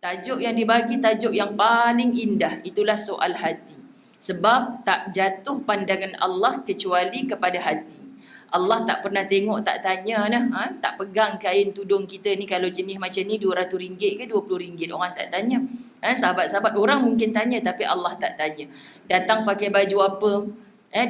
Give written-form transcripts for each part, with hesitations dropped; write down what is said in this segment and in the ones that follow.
Tajuk yang dibagi tajuk yang paling indah, itulah soal hati. Sebab tak jatuh pandangan Allah kecuali kepada hati. Allah tak pernah tengok, tak tanya dah, tak pegang kain tudung kita ni kalau jenis macam ni RM200 ke RM20, orang tak tanya. Sahabat-sahabat orang mungkin tanya tapi Allah tak tanya. Datang pakai baju apa,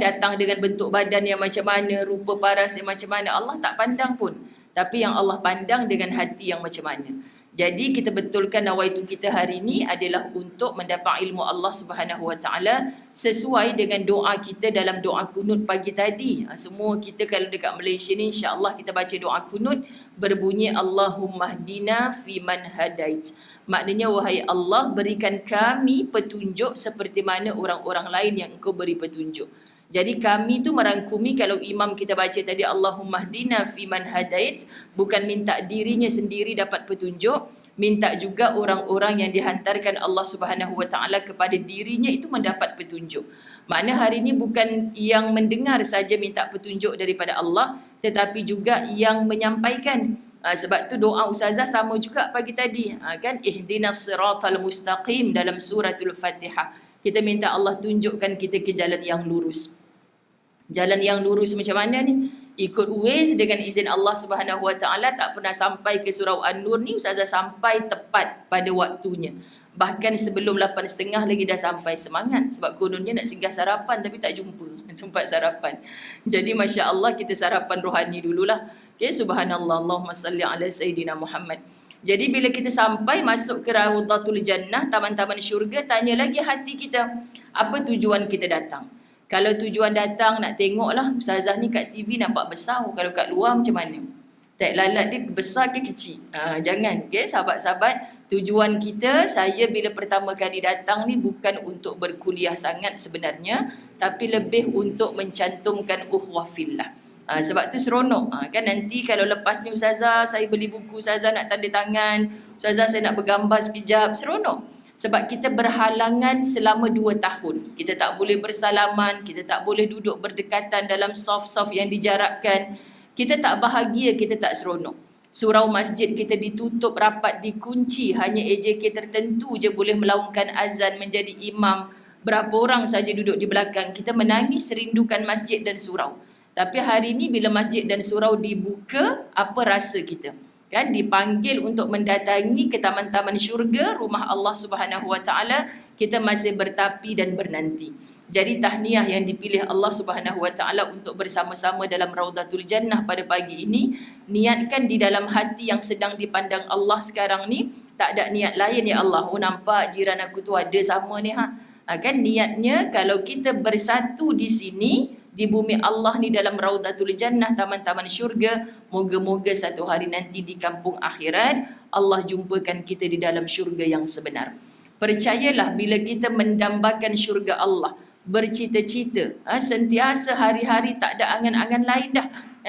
datang dengan bentuk badan yang macam mana, rupa paras yang macam mana, Allah tak pandang pun. Tapi yang Allah pandang dengan hati yang macam mana. Jadi kita betulkan nawaitu kita hari ini adalah untuk mendapat ilmu Allah Subhanahu Wa Taala sesuai dengan doa kita dalam doa kunut pagi tadi. Semua kita kalau dekat Malaysia ni insya-Allah kita baca doa kunut berbunyi Allahumma hdina fi man hadait. Maknanya wahai Allah berikan kami petunjuk seperti mana orang-orang lain yang Engkau beri petunjuk. Jadi kami tu merangkumi kalau imam kita baca tadi Allahumma hdina fi man hadait, bukan minta dirinya sendiri dapat petunjuk, minta juga orang-orang yang dihantarkan Allah Subhanahu Wa Taala kepada dirinya itu mendapat petunjuk. Makna hari ini bukan yang mendengar saja minta petunjuk daripada Allah, tetapi juga yang menyampaikan. Sebab tu doa ustazah sama juga pagi tadi, kan ihdinas siratal mustaqim dalam suratul Fatihah. Kita minta Allah tunjukkan kita ke jalan yang lurus. Jalan yang lurus macam mana ni? Ikut Waze dengan izin Allah Subhanahu Wa Taala tak pernah sampai ke Surau An-Nur ni, ustazah sampai tepat pada waktunya. Bahkan sebelum 8.30 lagi dah sampai. Semangat sebab kononnya nak singgah sarapan tapi tak jumpa tempat sarapan. Jadi masya-Allah kita sarapan rohani dululah. Okey, subhanallah, Allahumma salli ala sayidina Muhammad. Jadi bila kita sampai masuk ke Raudhatul Jannah, taman-taman syurga, tanya lagi hati kita, apa tujuan kita datang? Kalau tujuan datang nak tengok lah, ustazah ni kat TV nampak besar, kalau kat luar macam mana? Tak lalat dia besar ke kecil? Jangan, okay, sahabat-sahabat. Tujuan kita, saya bila pertama kali datang ni bukan untuk berkuliah sangat sebenarnya, tapi lebih untuk mencantumkan ukhuwah fillah. Sebab tu seronok. Kan nanti kalau lepas ni ustazah, saya beli buku ustazah nak tanda tangan, ustazah saya nak bergambar sekejap, seronok. Sebab kita berhalangan selama 2 tahun. Kita tak boleh bersalaman, kita tak boleh duduk berdekatan dalam saf-saf yang dijarakkan. Kita tak bahagia, kita tak seronok. Surau masjid kita ditutup rapat, dikunci. Hanya AJK tertentu je boleh melaungkan azan menjadi imam. Berapa orang saja duduk di belakang. Kita menangis rindukan masjid dan surau. Tapi hari ini bila masjid dan surau dibuka, apa rasa kita? Kan dipanggil untuk mendatangi ke taman-taman syurga, rumah Allah Subhanahu Wa Taala, kita masih bertapi dan bernanti. Jadi tahniah yang dipilih Allah Subhanahu Wa Taala untuk bersama-sama dalam Raudhatul Jannah pada pagi ini, niatkan di dalam hati yang sedang dipandang Allah sekarang ni, tak ada niat lain ya Allah. Oh nampak jiran aku tu ada sama ni kan niatnya kalau kita bersatu di sini di bumi Allah ni dalam Raudhatul Jannah, taman-taman syurga, moga-moga satu hari nanti di kampung akhirat Allah jumpakan kita di dalam syurga yang sebenar. Percayalah bila kita mendambakan syurga Allah, bercita-cita, sentiasa hari-hari tak ada angan-angan lain dah.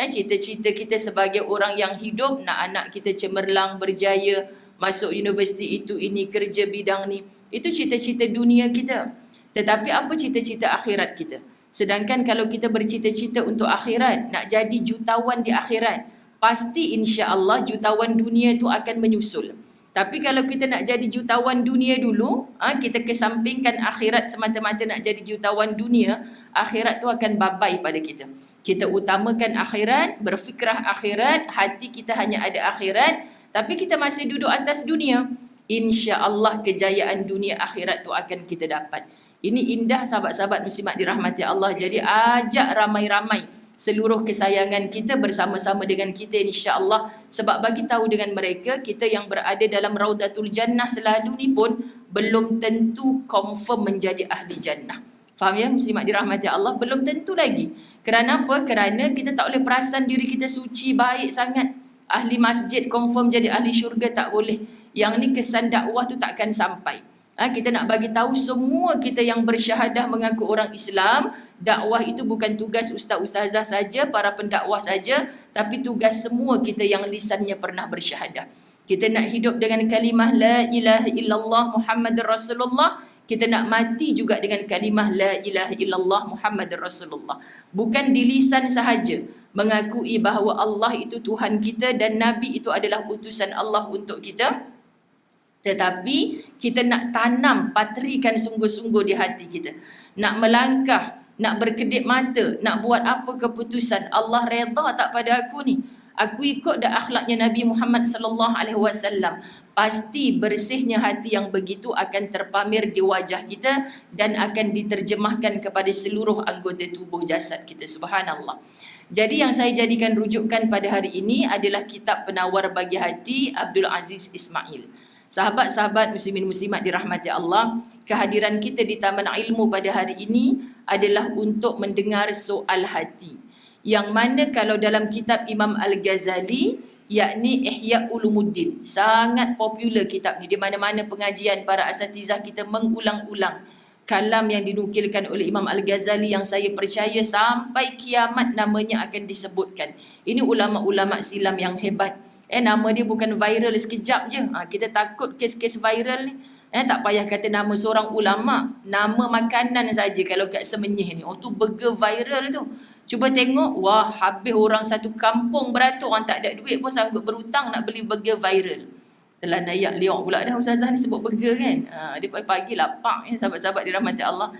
Cita-cita kita sebagai orang yang hidup, nak anak kita cemerlang, berjaya, masuk universiti itu, ini, kerja bidang ni. Itu cita-cita dunia kita. Tetapi apa cita-cita akhirat kita? Sedangkan kalau kita bercita-cita untuk akhirat, nak jadi jutawan di akhirat, pasti insya-Allah jutawan dunia itu akan menyusul. Tapi kalau kita nak jadi jutawan dunia dulu, kita kesampingkan akhirat semata-mata nak jadi jutawan dunia, akhirat tu akan babai pada kita. Kita utamakan akhirat, berfikrah akhirat, hati kita hanya ada akhirat, tapi kita masih duduk atas dunia. Insya-Allah kejayaan dunia akhirat tu akan kita dapat. Ini indah sahabat-sahabat muslimat dirahmati Allah. Jadi ajak ramai-ramai seluruh kesayangan kita bersama-sama dengan kita insya-Allah. Sebab bagi tahu dengan mereka, kita yang berada dalam Raudhatul Jannah selalu ni pun belum tentu confirm menjadi ahli jannah. Faham ya muslimat dirahmati Allah? Belum tentu lagi. Kerana apa? Kerana kita tak boleh perasan diri kita suci, baik sangat. Ahli masjid confirm jadi ahli syurga tak boleh. Yang ni kesan dakwah tu takkan sampai. Kita nak bagi tahu semua kita yang bersyahadah mengaku orang Islam, dakwah itu bukan tugas ustaz-ustazah saja, para pendakwah saja, tapi tugas semua kita yang lisannya pernah bersyahadah. Kita nak hidup dengan kalimah la ilaha illallah Muhammadur Rasulullah, kita nak mati juga dengan kalimah la ilaha illallah Muhammadur Rasulullah. Bukan di lisan sahaja mengakui bahawa Allah itu Tuhan kita dan Nabi itu adalah utusan Allah untuk kita, Tetapi kita nak tanam, patrikan sungguh-sungguh di hati kita. Nak melangkah, nak berkedip mata, nak buat apa keputusan, Allah redha tak pada aku ni? Aku ikut dah akhlaknya Nabi Muhammad sallallahu alaihi wasallam. Pasti bersihnya hati yang begitu akan terpamer di wajah kita dan akan diterjemahkan kepada seluruh anggota tubuh jasad kita. Subhanallah. Jadi yang saya jadikan rujukan pada hari ini adalah kitab Penawar Bagi Hati Abdul Aziz Ismail. Sahabat-sahabat muslimin muslimat dirahmati Allah, kehadiran kita di Taman Ilmu pada hari ini adalah untuk mendengar soal hati. Yang mana kalau dalam kitab Imam Al-Ghazali, yakni Ihya Ulumuddin, sangat popular kitab ni. Di mana-mana pengajian para asatizah kita mengulang-ulang kalam yang dinukilkan oleh Imam Al-Ghazali yang saya percaya sampai kiamat namanya akan disebutkan. Ini ulama-ulama silam yang hebat. Nama dia bukan viral sekejap je. Kita takut kes-kes viral ni. Tak payah kata nama seorang ulama. Nama makanan saja kalau kat Semenyih ni. Tu burger viral tu. Cuba tengok. Wah, habis orang satu kampung beratur. Orang tak ada duit pun sanggup berhutang nak beli burger viral. Telah nayak liok pula dah ustazah ni sebut burger kan. Dia pagi-pagi lapak ni sahabat-sahabat dirahmati Allah.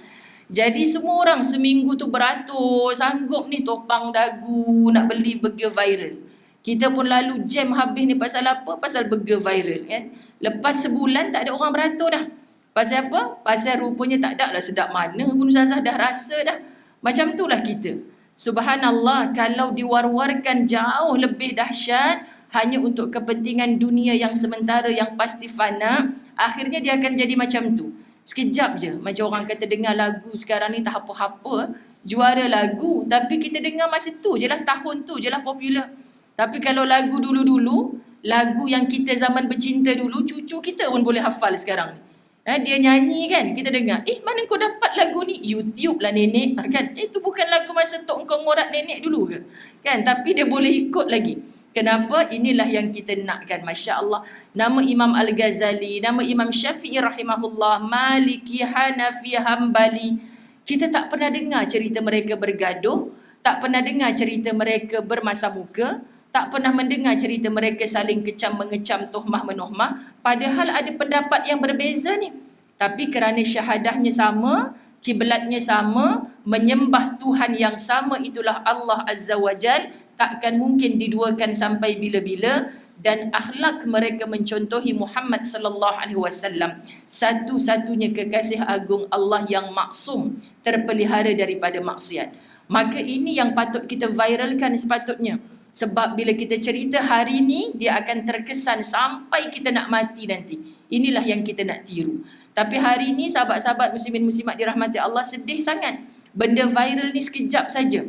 Jadi semua orang seminggu tu beratur. Sanggup ni topang dagu nak beli burger viral. Kita pun lalu jam habis ni pasal apa? Pasal burger viral kan. Lepas sebulan tak ada orang beratur dah. Pasal apa? Pasal rupanya tak ada lah sedap mana pun ustazah dah rasa dah. Macam itulah kita. Subhanallah, kalau diwar-warkan jauh lebih dahsyat hanya untuk kepentingan dunia yang sementara yang pasti fana, akhirnya dia akan jadi macam tu. Sekejap je. Macam orang kata dengar lagu sekarang ni tak apa-apa, juara lagu, tapi kita dengar masa tu je lah, tahun tu je lah popular. Tapi kalau lagu dulu-dulu, lagu yang kita zaman bercinta dulu, cucu kita pun boleh hafal sekarang ni. Dia nyanyi kan, kita dengar, mana kau dapat lagu ni? YouTube lah nenek, kan? Itu bukan lagu masa tok kau ngorak nenek dulu ke? Kan? Tapi dia boleh ikut lagi. Kenapa? Inilah yang kita nakkan. Masya Allah. Nama Imam Al-Ghazali, nama Imam Syafi'i rahimahullah, Maliki, Hanafi, Hambali. Kita tak pernah dengar cerita mereka bergaduh, tak pernah dengar cerita mereka bermasa muka, tak pernah mendengar cerita mereka saling kecam-mengecam, tuhmah-menohmah. Padahal ada pendapat yang berbeza ni. Tapi kerana syahadahnya sama, kiblatnya sama, menyembah Tuhan yang sama, itulah Allah Azza wa Jal, takkan mungkin diduakan sampai bila-bila. Dan akhlak mereka mencontohi Muhammad sallallahu alaihi wasallam, satu-satunya kekasih agung Allah yang maksum, terpelihara daripada maksiat. Maka ini yang patut kita viralkan sepatutnya. Sebab bila kita cerita hari ni, dia akan terkesan sampai kita nak mati nanti. Inilah yang kita nak tiru. Tapi hari ni sahabat-sahabat muslimin muslimat dirahmati Allah, sedih sangat. Benda viral ni sekejap saja.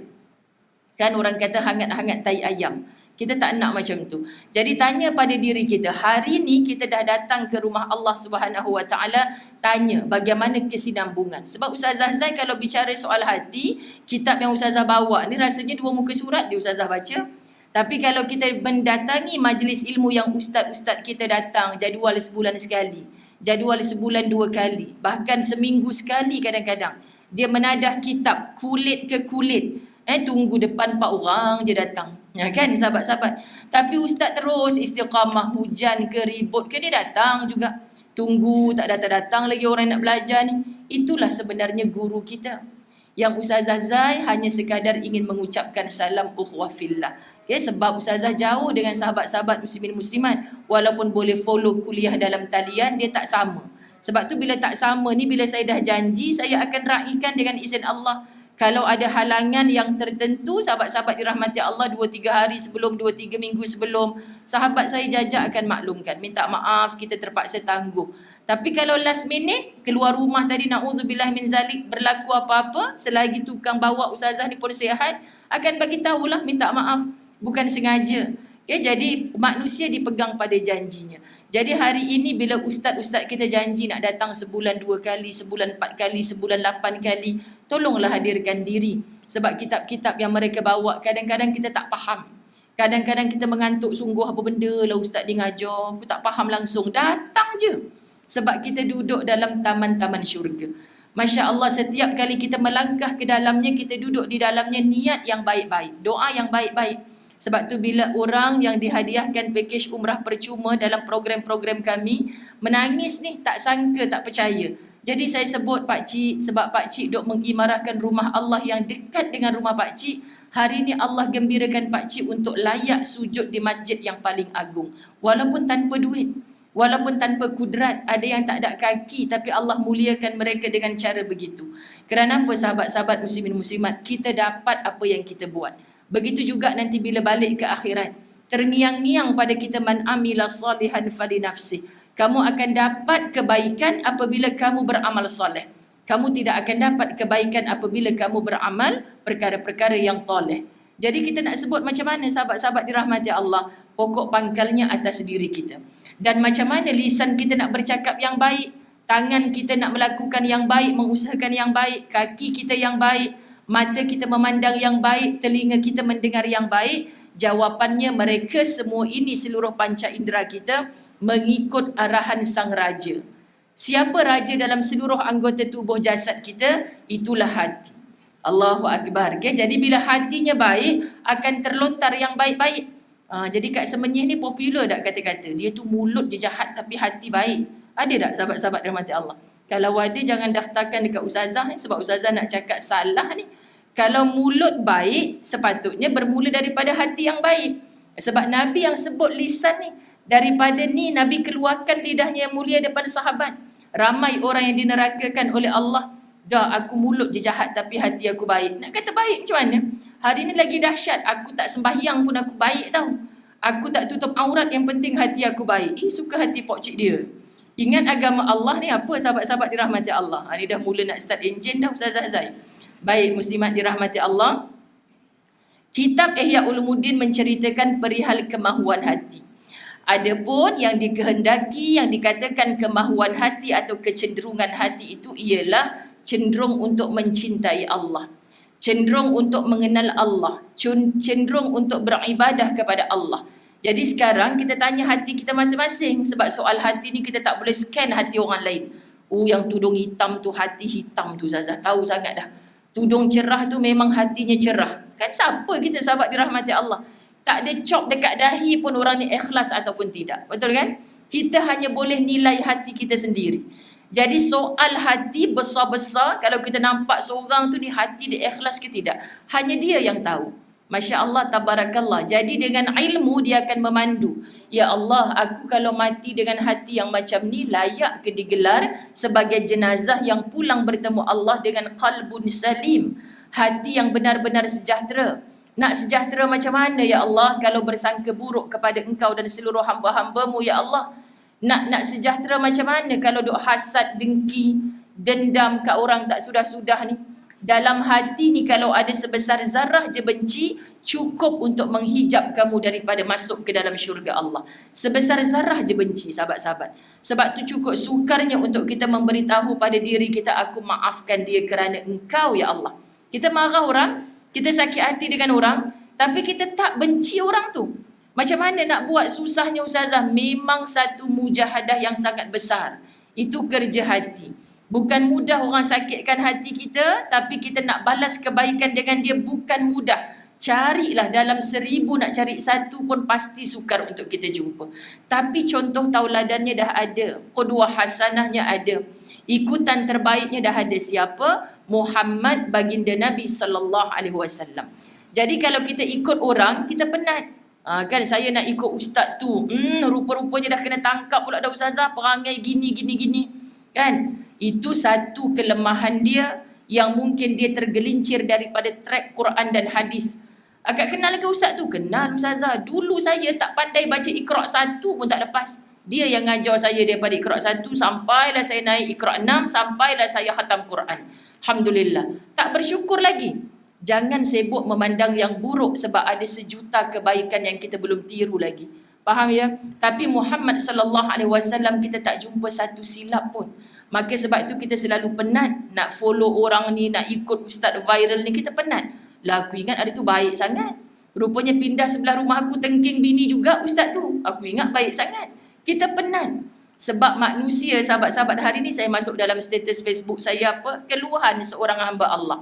Kan orang kata hangat-hangat tai ayam. Kita tak nak macam tu. Jadi tanya pada diri kita, hari ni kita dah datang ke rumah Allah Subhanahu Wa Taala, tanya bagaimana kesinambungan. Sebab Ustazah Zai kalau bicara soal hati, kitab yang Ustazah bawa ni rasanya 2 muka surat dia Ustazah baca. Tapi kalau kita mendatangi majlis ilmu yang ustaz-ustaz kita datang, jadual sebulan sekali, jadual sebulan 2 kali, bahkan seminggu sekali kadang-kadang, dia menadah kitab kulit ke kulit. Tunggu depan 4 orang je datang. Ya kan sahabat-sahabat. Tapi ustaz terus istiqamah, hujan ke ribut ke dia datang juga. Tunggu tak datang-datang lagi orang nak belajar ni. Itulah sebenarnya guru kita. Yang Ustazah Zai hanya sekadar ingin mengucapkan salam ukhuwah fillah. Okay, sebab Ustazah jauh dengan sahabat-sahabat muslimin muslimat. Walaupun boleh follow kuliah dalam talian, dia tak sama. Sebab tu bila tak sama ni, bila saya dah janji, saya akan raikan dengan izin Allah. Kalau ada halangan yang tertentu, sahabat-sahabat dirahmati Allah 2-3 hari sebelum, 2-3 minggu sebelum, sahabat saya jajak akan maklumkan. Minta maaf, kita terpaksa tangguh. Tapi kalau last minute, keluar rumah tadi, na'udzubillah min zalik, berlaku apa-apa, selagi tukang bawa Ustazah ni pun sihat, akan bagi tahulah, minta maaf. Bukan sengaja. Okay, jadi manusia dipegang pada janjinya. Jadi hari ini bila ustaz-ustaz kita janji nak datang sebulan 2 kali, sebulan 4 kali, sebulan 8 kali, tolonglah hadirkan diri. Sebab kitab-kitab yang mereka bawa kadang-kadang kita tak faham. Kadang-kadang kita mengantuk sungguh, apa benda lah ustaz dia ngajar, aku tak faham langsung. Datang je. Sebab kita duduk dalam taman-taman syurga. Masya Allah, setiap kali kita melangkah ke dalamnya, kita duduk di dalamnya niat yang baik-baik, doa yang baik-baik. Sebab tu bila orang yang dihadiahkan pakej umrah percuma dalam program-program kami menangis ni, tak sangka, tak percaya. Jadi saya sebut Pak Cik, sebab Pak Cik duk mengimarahkan rumah Allah yang dekat dengan rumah Pak Cik. Hari ni Allah gembirakan Pak Cik untuk layak sujud di masjid yang paling agung. Walaupun tanpa duit, walaupun tanpa kudrat, ada yang tak ada kaki tapi Allah muliakan mereka dengan cara begitu. Kerana apa sahabat-sahabat muslimin muslimat? Kita dapat apa yang kita buat. Begitu juga nanti bila balik ke akhirat, terngiang-ngiang pada kita, man amila salihan fali nafsih. Kamu akan dapat kebaikan apabila kamu beramal soleh. Kamu tidak akan dapat kebaikan apabila kamu beramal perkara-perkara yang toleh. Jadi kita nak sebut macam mana sahabat-sahabat dirahmati Allah, pokok pangkalnya atas diri kita. Dan macam mana lisan kita nak bercakap yang baik, tangan kita nak melakukan yang baik, mengusahakan yang baik, kaki kita yang baik, mata kita memandang yang baik, telinga kita mendengar yang baik. Jawapannya mereka semua ini, seluruh panca indera kita mengikut arahan sang raja. Siapa raja dalam seluruh anggota tubuh jasad kita? Itulah hati. Allahu Akbar. Okay? Jadi bila hatinya baik, akan terlontar yang baik-baik. Jadi kat Semenyih ni popular tak kata-kata? Dia tu mulut dia jahat tapi hati baik. Ada tak sahabat-sahabat rahmati Allah? Kalau ada, jangan daftarkan dekat ustazah sebab ustazah nak cakap salah ni. Kalau mulut baik, sepatutnya bermula daripada hati yang baik. Sebab Nabi yang sebut lisan ni, daripada ni Nabi keluarkan lidahnya yang mulia depan sahabat. Ramai orang yang dinerakakan oleh Allah. Dah aku mulut je jahat tapi hati aku baik. Nak kata baik macam mana? Hari ni lagi dahsyat. Aku tak sembahyang pun aku baik tau. Aku tak tutup aurat, yang penting hati aku baik. Suka hati pokcik dia. Ingat agama Allah ni apa sahabat-sahabat dirahmati Allah. Ni dah mula nak start enjin dah Ustazah Zai. Baik muslimat dirahmati Allah. Kitab Ihya Ulumuddin menceritakan perihal kemahuan hati. Adapun yang dikehendaki, yang dikatakan kemahuan hati atau kecenderungan hati itu ialah cenderung untuk mencintai Allah, cenderung untuk mengenal Allah, cenderung untuk beribadah kepada Allah. Jadi sekarang kita tanya hati kita masing-masing, sebab soal hati ni kita tak boleh scan hati orang lain. Yang tudung hitam tu hati hitam tu, Zazah tahu sangat dah. Tudung cerah tu memang hatinya cerah. Kan siapa kita sahabat dirahmati Allah? Tak ada cop dekat dahi pun orang ni ikhlas ataupun tidak. Betul kan? Kita hanya boleh nilai hati kita sendiri. Jadi soal hati besar-besar, kalau kita nampak seorang tu ni hati dia ikhlas ke tidak, hanya dia yang tahu. Masya Allah, tabarakallah. Jadi dengan ilmu dia akan memandu. Ya Allah, aku kalau mati dengan hati yang macam ni, layak ke digelar sebagai jenazah yang pulang bertemu Allah dengan qalbun salim. Hati yang benar-benar sejahtera. Nak sejahtera macam mana ya Allah kalau bersangka buruk kepada engkau dan seluruh hamba-hambamu ya Allah? Nak sejahtera macam mana kalau duk hasad, dengki, dendam kat orang tak sudah-sudah ni? Dalam hati ni kalau ada sebesar zarah je benci, cukup untuk menghijab kamu daripada masuk ke dalam syurga Allah. Sebesar zarah je benci, sahabat-sahabat. Sebab tu cukup sukarnya untuk kita memberitahu pada diri kita, aku maafkan dia kerana engkau ya Allah. Kita marah orang, kita sakit hati dengan orang, tapi kita tak benci orang tu. Macam mana nak buat? Susahnya Ustazah. Memang satu mujahadah yang sangat besar. Itu kerja hati. Bukan mudah orang sakitkan hati kita, tapi kita nak balas kebaikan dengan dia bukan mudah. Carilah dalam 1000 nak cari satu pun pasti sukar untuk kita jumpa. Tapi contoh tauladannya dah ada. Qudwah hasanahnya ada. Ikutan terbaiknya dah ada. Siapa? Muhammad, baginda Nabi SAW. Jadi kalau kita ikut orang, kita penat. Kan saya nak ikut ustaz tu, rupa-rupanya dah kena tangkap pula dah ustazah, perangai gini. Kan? Itu satu kelemahan dia yang mungkin dia tergelincir daripada track Quran dan hadis. Agak kenal ke ustaz tu? Kenal ustazah. Dulu saya tak pandai baca Iqra' 1 pun tak lepas. Dia yang ngajar saya daripada Iqra' 1 sampailah saya naik Iqra' 6, sampailah saya khatam Quran. Alhamdulillah. Tak bersyukur lagi. Jangan sibuk memandang yang buruk sebab ada sejuta kebaikan yang kita belum tiru lagi. Faham ya? Tapi Muhammad SAW kita tak jumpa satu silap pun. Maka sebab itu kita selalu penat nak follow orang ni, nak ikut ustaz viral ni, kita penat. Lah aku ingat hari tu baik sangat. Rupanya pindah sebelah rumah aku tengking bini juga ustaz tu. Aku ingat baik sangat. Kita penat. Sebab manusia, sahabat-sahabat, hari ni saya masuk dalam status Facebook saya keluhan seorang hamba Allah.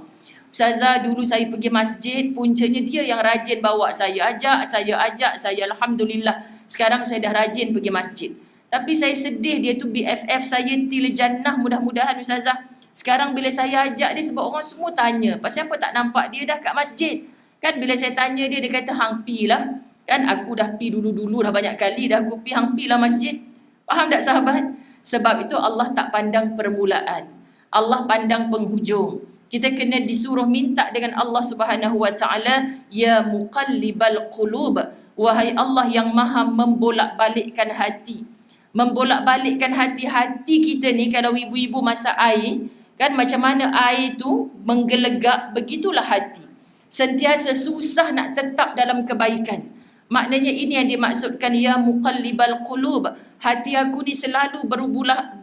Ustazah, dulu saya pergi masjid, puncanya dia yang rajin bawa saya, ajak saya. Alhamdulillah, sekarang saya dah rajin pergi masjid. Tapi saya sedih, dia tu BFF saya til jannah, mudah-mudahan Ustazah. Sekarang bila saya ajak dia, sebab orang semua tanya, pasal apa tak nampak dia dah kat masjid? Kan bila saya tanya dia, dia kata hang pi lah. Kan aku dah pi dulu-dulu dah banyak kali, dah aku pi hang pi lah masjid. Faham tak sahabat? Sebab itu Allah tak pandang permulaan. Allah pandang penghujung. Kita kena disuruh minta dengan Allah Subhanahu wa taala, ya muqallibal qulub, wahai Allah yang maha membolak-balikkan hati. Membolak-balikkan hati-hati kita ni, kalau ibu-ibu masak air, kan macam mana air tu menggelegak, begitulah hati. Sentiasa susah nak tetap dalam kebaikan. Maknanya ini yang dimaksudkan, ya muqallibal qulub. Hati aku ni selalu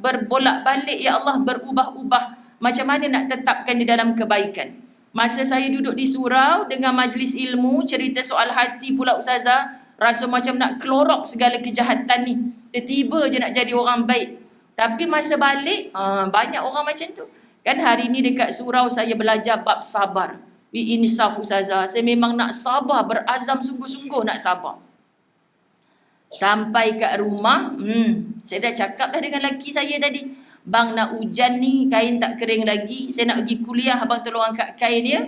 berbolak-balik, ya Allah, berubah-ubah. Macam mana nak tetapkan di dalam kebaikan. Masa saya duduk di surau dengan majlis ilmu, cerita soal hati pula Ustazah, rasa macam nak kelorok segala kejahatan ni. Tiba-tiba je nak jadi orang baik. Tapi masa balik, banyak orang macam tu. Kan hari ni dekat surau saya belajar bab sabar. Insaf Ustazah, saya memang nak sabar, berazam sungguh-sungguh nak sabar. Sampai kat rumah, saya dah cakap dah dengan lelaki saya tadi, bang nak hujan ni, kain tak kering lagi, saya nak pergi kuliah, abang tolong angkat kain ya.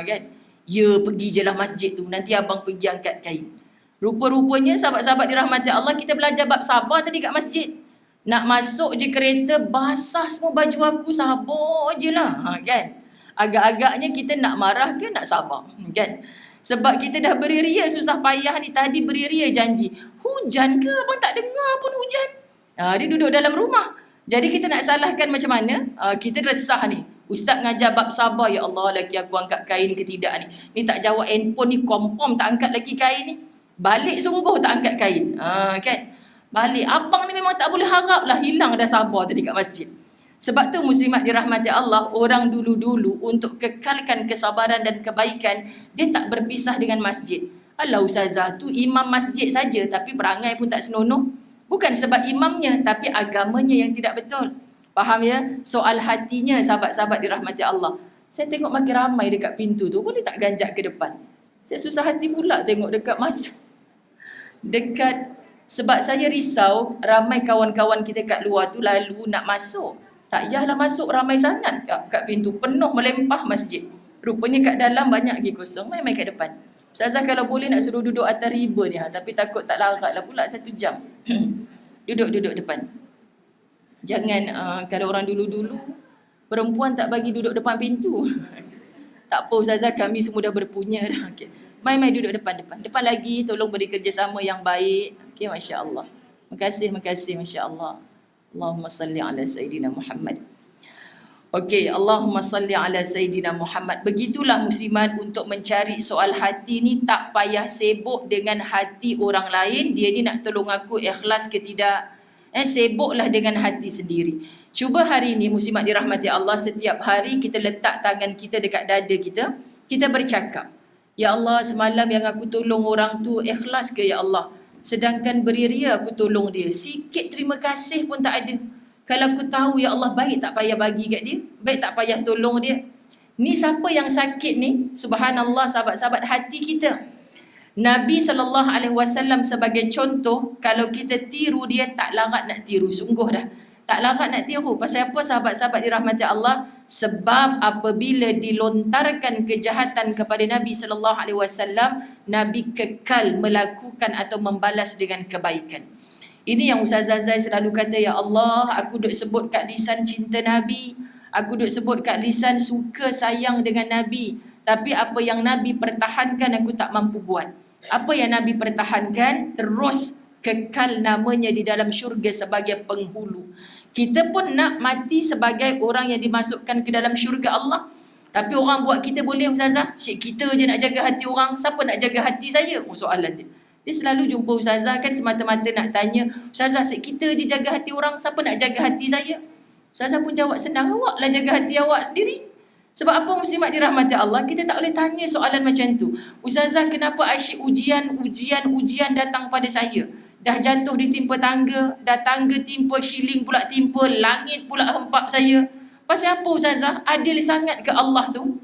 Kan? Ya, pergi je lah masjid tu, nanti abang pergi angkat kain. Rupa-rupanya sahabat-sahabat dirahmati Allah, kita belajar bab sabar tadi kat masjid. Nak masuk je kereta, basah semua baju aku, sabar je lah. Kan? Agak-agaknya kita nak marah ke nak sabar, kan? Sebab kita dah beria-ria susah payah ni, tadi beria-ria janji. Hujan ke? Abang tak dengar pun hujan. Dia duduk dalam rumah. Jadi kita nak salahkan macam mana? Kita resah ni. Ustaz ngajar bab sabar, ya Allah, laki aku angkat kain ke tidak ni? Ni tak jawab handphone ni, kompom tak angkat lagi kain ni. Balik sungguh tak angkat kain. Kan? Balik. Abang ni memang tak boleh harap lah hilang dah sabar tadi kat masjid. Sebab tu muslimat dirahmati Allah, orang dulu-dulu untuk kekalkan kesabaran dan kebaikan, dia tak berpisah dengan masjid. Alah Ustazah, tu imam masjid saja tapi perangai pun tak senonoh. Bukan sebab imamnya, tapi agamanya yang tidak betul. Faham ya? Soal hatinya sahabat-sahabat dirahmati Allah. Saya tengok makin ramai dekat pintu tu, boleh tak ganjak ke depan? Saya susah hati pula tengok dekat sebab saya risau ramai kawan-kawan kita kat luar tu lalu nak masuk. Tak payahlah masuk ramai sangat kat pintu, penuh melempah masjid. Rupanya kat dalam banyak lagi kosong, main-main kat depan. Ustazah kalau boleh nak suruh duduk atas riba ni, tapi takut tak larat lah pula 1 jam. Duduk depan. Jangan, kalau orang dulu-dulu, perempuan tak bagi duduk depan pintu. Tak apa Ustazah, kami semua dah berpunya dah. Okay. Main-main duduk depan. Depan lagi, tolong beri kerjasama yang baik. Okay, Masya Allah. Terima kasih, Masya Allah. Allahumma salli ala Sayyidina Muhammad. Okey, Allahumma salli ala Sayyidina Muhammad. Begitulah muslimat untuk mencari soal hati ni, tak payah sibuk dengan hati orang lain. Dia ni nak tolong aku ikhlas ke tidak. Sibuklah dengan hati sendiri. Cuba hari ni muslimat dirahmati Allah, setiap hari kita letak tangan kita dekat dada kita, kita bercakap, ya Allah, semalam yang aku tolong orang tu ikhlas ke ya Allah? Sedangkan beria-ria aku tolong dia, sikit terima kasih pun tak ada. Kalau aku tahu ya Allah, baik tak payah bagi kat dia, baik tak payah tolong dia. Ni siapa yang sakit ni? Subhanallah sahabat-sahabat, hati kita. Nabi SAW sebagai contoh, kalau kita tiru dia, tak larat nak tiru, sungguh dah. Tak larat nak tiru. Pasal apa sahabat-sahabat dirahmati Allah? Sebab apabila dilontarkan kejahatan kepada Nabi SAW, Nabi kekal melakukan atau membalas dengan kebaikan. Ini yang Ustazah Zai selalu kata, ya Allah, aku duk sebut kat lisan cinta Nabi, aku duk sebut kat lisan suka sayang dengan Nabi, tapi apa yang Nabi pertahankan aku tak mampu buat. Apa yang Nabi pertahankan terus kekal namanya di dalam syurga sebagai penghulu. Kita pun nak mati sebagai orang yang dimasukkan ke dalam syurga Allah. Tapi orang buat kita boleh Ustazah, syek kita je nak jaga hati orang, siapa nak jaga hati saya? Soalan dia. Dia selalu jumpa Ustazah kan semata-mata nak tanya, Ustazah, syek kita je jaga hati orang, siapa nak jaga hati saya? Ustazah pun jawab senang, awaklah jaga hati awak sendiri. Sebab apa muslimat dirahmati Allah, kita tak boleh tanya soalan macam tu. Ustazah, kenapa asyik ujian datang pada saya? Dah jatuh ditimpa tangga, dah tangga timpa, shilling pula timpa, langit pula hempap saya. Pasal apa Ustazah? Adil sangat ke Allah tu?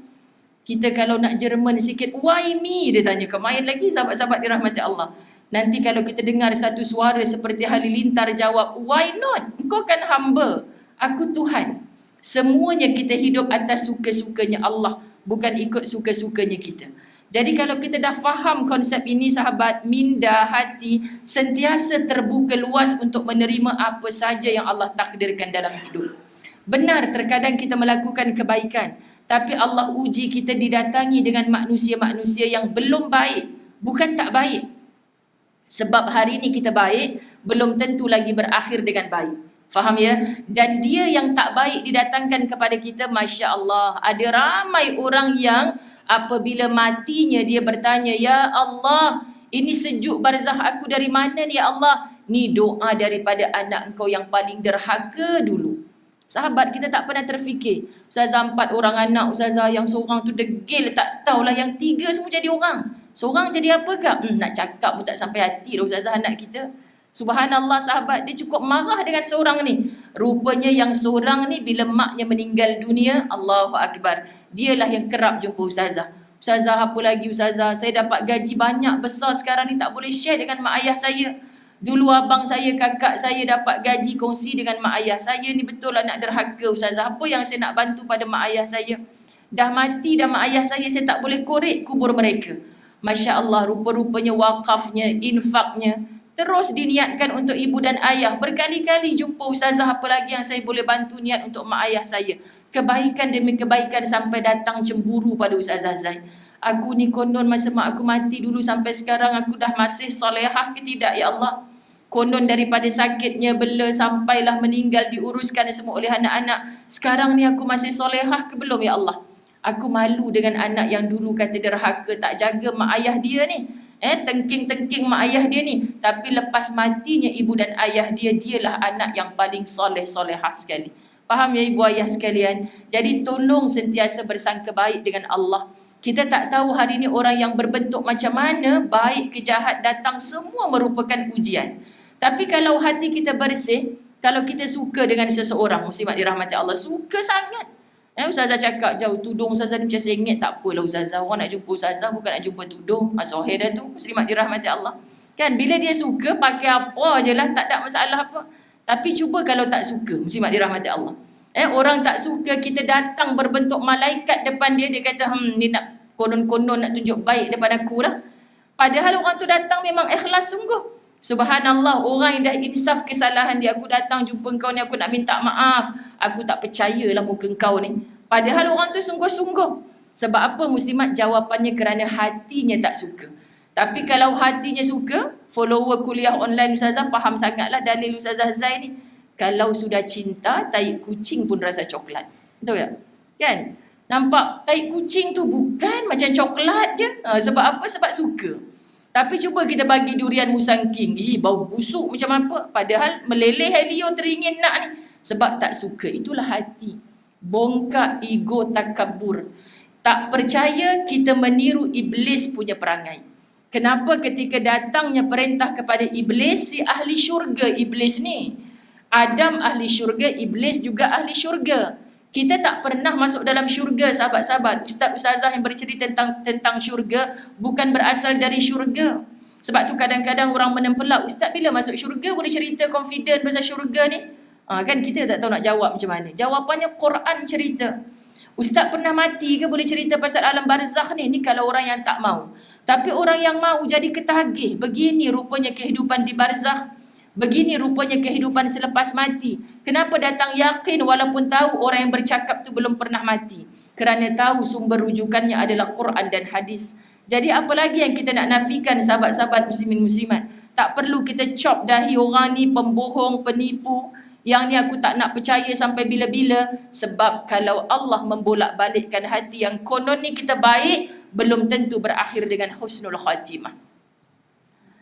Kita kalau nak Jerman sikit, why me? Dia tanya, kemain lagi sahabat-sahabat dirahmati Allah. Nanti kalau kita dengar satu suara seperti Halilintar jawab, why not? Engkau kan hamba, aku Tuhan. Semuanya kita hidup atas suka-sukanya Allah, bukan ikut suka-sukanya kita. Jadi kalau kita dah faham konsep ini sahabat, minda hati sentiasa terbuka luas untuk menerima apa saja yang Allah takdirkan dalam hidup. Benar terkadang kita melakukan kebaikan, tapi Allah uji kita didatangi dengan manusia-manusia yang belum baik, bukan tak baik. Sebab hari ini kita baik, belum tentu lagi berakhir dengan baik. Faham ya? Dan dia yang tak baik didatangkan kepada kita, Masya Allah. Ada ramai orang yang apabila matinya dia bertanya, ya Allah, ini sejuk barzah aku dari mana ni ya Allah? Ni doa daripada anak engkau yang paling derhaka dulu. Sahabat, kita tak pernah terfikir. Ustazah 4 orang anak, ustazah yang seorang tu degil, tak tahulah yang 3 semua jadi orang. Seorang jadi apa kak? Nak cakap pun tak sampai hati lah ustazah anak kita. Subhanallah sahabat, dia cukup marah dengan seorang ni. Rupanya yang seorang ni bila maknya meninggal dunia, Allahu Akbar, dialah yang kerap jumpa ustazah. Ustazah apa lagi ustazah, saya dapat gaji banyak besar sekarang ni tak boleh share dengan mak ayah saya. Dulu abang saya, kakak saya dapat gaji kongsi dengan mak ayah saya, ni betul lah nak derhaka ustazah. Apa yang saya nak bantu pada mak ayah saya? Dah mati dah mak ayah saya tak boleh korek kubur mereka. Masya Allah, rupa-rupanya wakafnya, infaknya terus diniatkan untuk ibu dan ayah. Berkali-kali jumpa ustazah, apa lagi yang saya boleh bantu niat untuk mak ayah saya. Kebaikan demi kebaikan sampai datang cemburu pada ustazah Zaid. Aku ni konon masa mak aku mati dulu sampai sekarang aku dah masih solehah ke tidak ya Allah? Konon daripada sakitnya bela sampailah meninggal diuruskan semua oleh anak-anak. Sekarang ni aku masih solehah ke belum ya Allah? Aku malu dengan anak yang dulu kata derhaka, tak jaga mak ayah dia ni. Tengking-tengking mak ayah dia ni. Tapi lepas matinya ibu dan ayah dia, dialah anak yang paling soleh-solehah sekali. Faham ya ibu ayah sekalian? Jadi tolong sentiasa bersangka baik dengan Allah. Kita tak tahu hari ini orang yang berbentuk macam mana, baik ke jahat datang semua merupakan ujian. Tapi kalau hati kita bersih, kalau kita suka dengan seseorang, muslimat dirahmati Allah, suka sangat. Ustazah cakap jauh tudung ustazah ni macam sengit, tak apalah ustazah. Orang nak jumpa ustazah bukan nak jumpa tudung. Asohir dah tu, muslimat dirahmati Allah. Kan bila dia suka pakai apa je lah, tak ada masalah apa. Tapi cuba kalau tak suka, muslimat dirahmati Allah. Orang tak suka, kita datang berbentuk malaikat depan dia, dia kata ni nak konon-konon nak tunjuk baik depan aku lah. Padahal orang tu datang memang ikhlas sungguh. Subhanallah, orang yang dah insaf kesalahan dia, aku datang jumpa kau ni, aku nak minta maaf, aku tak percayalah muka kau ni. Padahal orang tu sungguh-sungguh. Sebab apa muslimat? Jawapannya kerana hatinya tak suka. Tapi kalau hatinya suka, follower kuliah online ustazah faham sangatlah dalil ustazah Zaid ni. Kalau sudah cinta, tahi kucing pun rasa coklat. Betul tak? Kan? Nampak tahi kucing tu bukan macam coklat je. Sebab apa? Sebab suka. Tapi cuba kita bagi durian musang king. Bau busuk macam apa. Padahal meleleh helio teringin nak ni. Sebab tak suka. Itulah hati. Bongkak ego takabur. Tak percaya, kita meniru iblis punya perangai. Kenapa ketika datangnya perintah kepada iblis, si ahli syurga iblis ni. Adam ahli syurga, iblis juga ahli syurga. Kita tak pernah masuk dalam syurga sahabat-sahabat. Ustaz-ustazah yang bercerita tentang syurga bukan berasal dari syurga. Sebab tu kadang-kadang orang menempelak, ustaz bila masuk syurga boleh cerita confident pasal syurga ni? Kan kita tak tahu nak jawab macam mana. Jawapannya Quran cerita. Ustaz pernah mati ke boleh cerita pasal alam barzakh ni? Ni kalau orang yang tak mau. Tapi orang yang mau jadi ketagih. Begini rupanya kehidupan di barzakh. Begini rupanya kehidupan selepas mati. Kenapa datang yakin walaupun tahu orang yang bercakap tu belum pernah mati? Kerana tahu sumber rujukannya adalah Quran dan hadis. Jadi apa lagi yang kita nak nafikan sahabat-sahabat muslimin muslimat? Tak perlu kita chop dahi orang ni pembohong, penipu. Yang ni aku tak nak percaya sampai bila-bila. Sebab kalau Allah membolak-balikkan hati yang konon ni kita baik, belum tentu berakhir dengan husnul khatimah.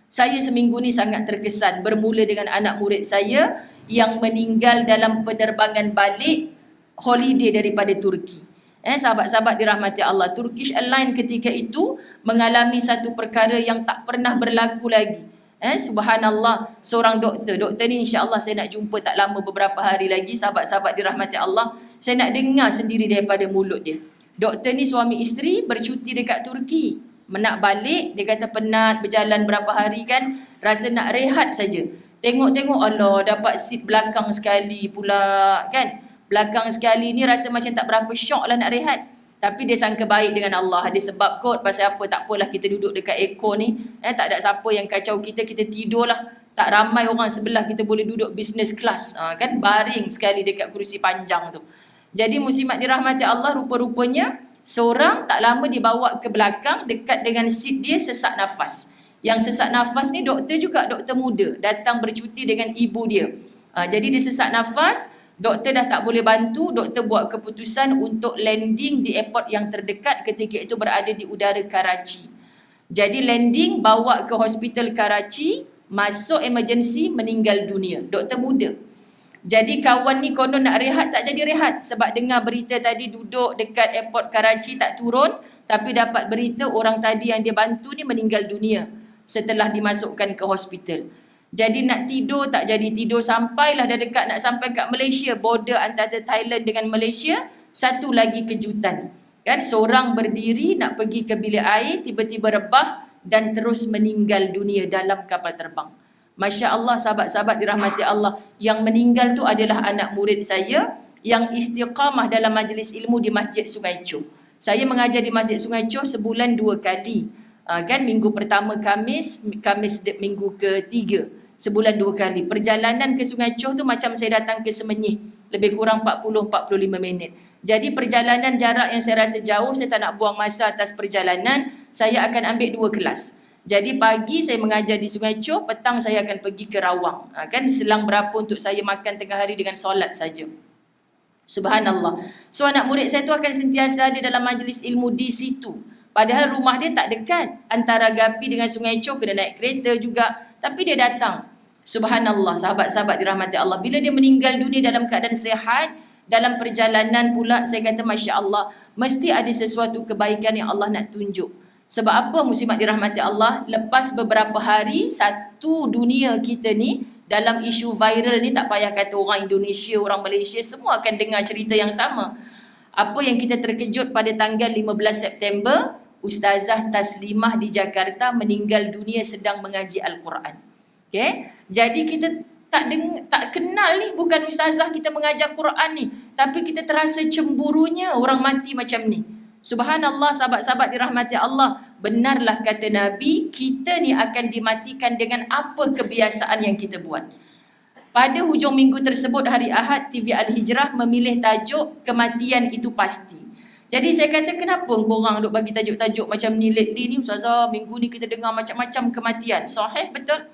Saya seminggu ni sangat terkesan bermula dengan anak murid saya yang meninggal dalam penerbangan balik holiday daripada Turki. Sahabat-sahabat dirahmati Allah, Turkish Airlines ketika itu mengalami satu perkara yang tak pernah berlaku lagi. Subhanallah, seorang doktor ni insya-Allah saya nak jumpa tak lama, beberapa hari lagi, sahabat-sahabat dirahmati Allah. Saya nak dengar sendiri daripada mulut dia. Doktor ni suami isteri bercuti dekat Turki. Nak balik, dia kata penat, berjalan berapa hari kan, rasa nak rehat saja. Tengok-tengok, Allah, dapat seat belakang sekali pula kan. Belakang sekali ni rasa macam tak berapa syok lah nak rehat. Tapi dia sangka baik dengan Allah. Dia sebab kot, pasal apa, tak apalah kita duduk dekat ekor ni. Tak ada siapa yang kacau kita, kita tidur lah. Tak ramai orang sebelah, kita boleh duduk business class. Kan baring sekali dekat kerusi panjang tu. Jadi muslimat dirahmati Allah, rupa-rupanya seorang tak lama dibawa ke belakang dekat dengan seat dia, sesak nafas. Yang sesak nafas ni doktor juga, doktor muda, datang bercuti dengan ibu dia. Jadi dia sesak nafas, doktor dah tak boleh bantu, doktor buat keputusan untuk landing di airport yang terdekat ketika itu berada di udara Karachi. Jadi landing, bawa ke hospital Karachi, masuk emergency, meninggal dunia. Doktor muda. Jadi kawan ni konon nak rehat, tak jadi rehat. Sebab dengar berita tadi duduk dekat airport Karachi tak turun. Tapi dapat berita orang tadi yang dia bantu ni meninggal dunia setelah dimasukkan ke hospital. Jadi nak tidur tak jadi tidur, sampailah dah dekat nak sampai kat Malaysia. Border antara Thailand dengan Malaysia. Satu lagi kejutan. Kan seorang berdiri nak pergi ke bilik air, tiba-tiba rebah dan terus meninggal dunia dalam kapal terbang. Masya Allah, sahabat-sahabat dirahmati Allah, yang meninggal tu adalah anak murid saya yang istiqamah dalam majlis ilmu di Masjid Sungai Choh. Saya mengajar di Masjid Sungai Choh sebulan 2 kali. Kan minggu pertama Khamis minggu ketiga. Sebulan 2 kali. Perjalanan ke Sungai Choh tu macam saya datang ke Semenyih. Lebih kurang 40-45 minit. Jadi perjalanan jarak yang saya rasa jauh, saya tak nak buang masa atas perjalanan, saya akan ambil 2 kelas. Jadi pagi saya mengajar di Sungai Choh, petang saya akan pergi ke Rawang. Kan selang berapa untuk saya makan tengah hari dengan solat saja. Subhanallah. So anak murid saya tu akan sentiasa ada dalam majlis ilmu di situ. Padahal rumah dia tak dekat. Antara Gapi dengan Sungai Choh, kena naik kereta juga. Tapi dia datang. Subhanallah, sahabat-sahabat dirahmati Allah. Bila dia meninggal dunia dalam keadaan sihat, dalam perjalanan pula, saya kata Masya Allah, mesti ada sesuatu kebaikan yang Allah nak tunjuk. Sebab apa muslimat dirahmati Allah? Lepas beberapa hari, satu dunia kita ni dalam isu viral ni, tak payah kata orang Indonesia, orang Malaysia, semua akan dengar cerita yang sama. Apa yang kita terkejut pada tanggal 15 September, Ustazah Taslimah di Jakarta meninggal dunia sedang mengaji Al-Quran. Okay? Jadi kita tak kenal ni, bukan ustazah kita mengajar Quran ni, tapi kita terasa cemburunya orang mati macam ni. Subhanallah, sahabat-sahabat dirahmati Allah, benarlah kata Nabi, kita ni akan dimatikan dengan apa kebiasaan yang kita buat. Pada hujung minggu tersebut, hari Ahad, TV Al-Hijrah memilih tajuk kematian itu pasti. Jadi saya kata, kenapa korang duk bagi tajuk-tajuk macam ni lately ni ustazah? Minggu ni kita dengar macam-macam kematian. Sahih, betul?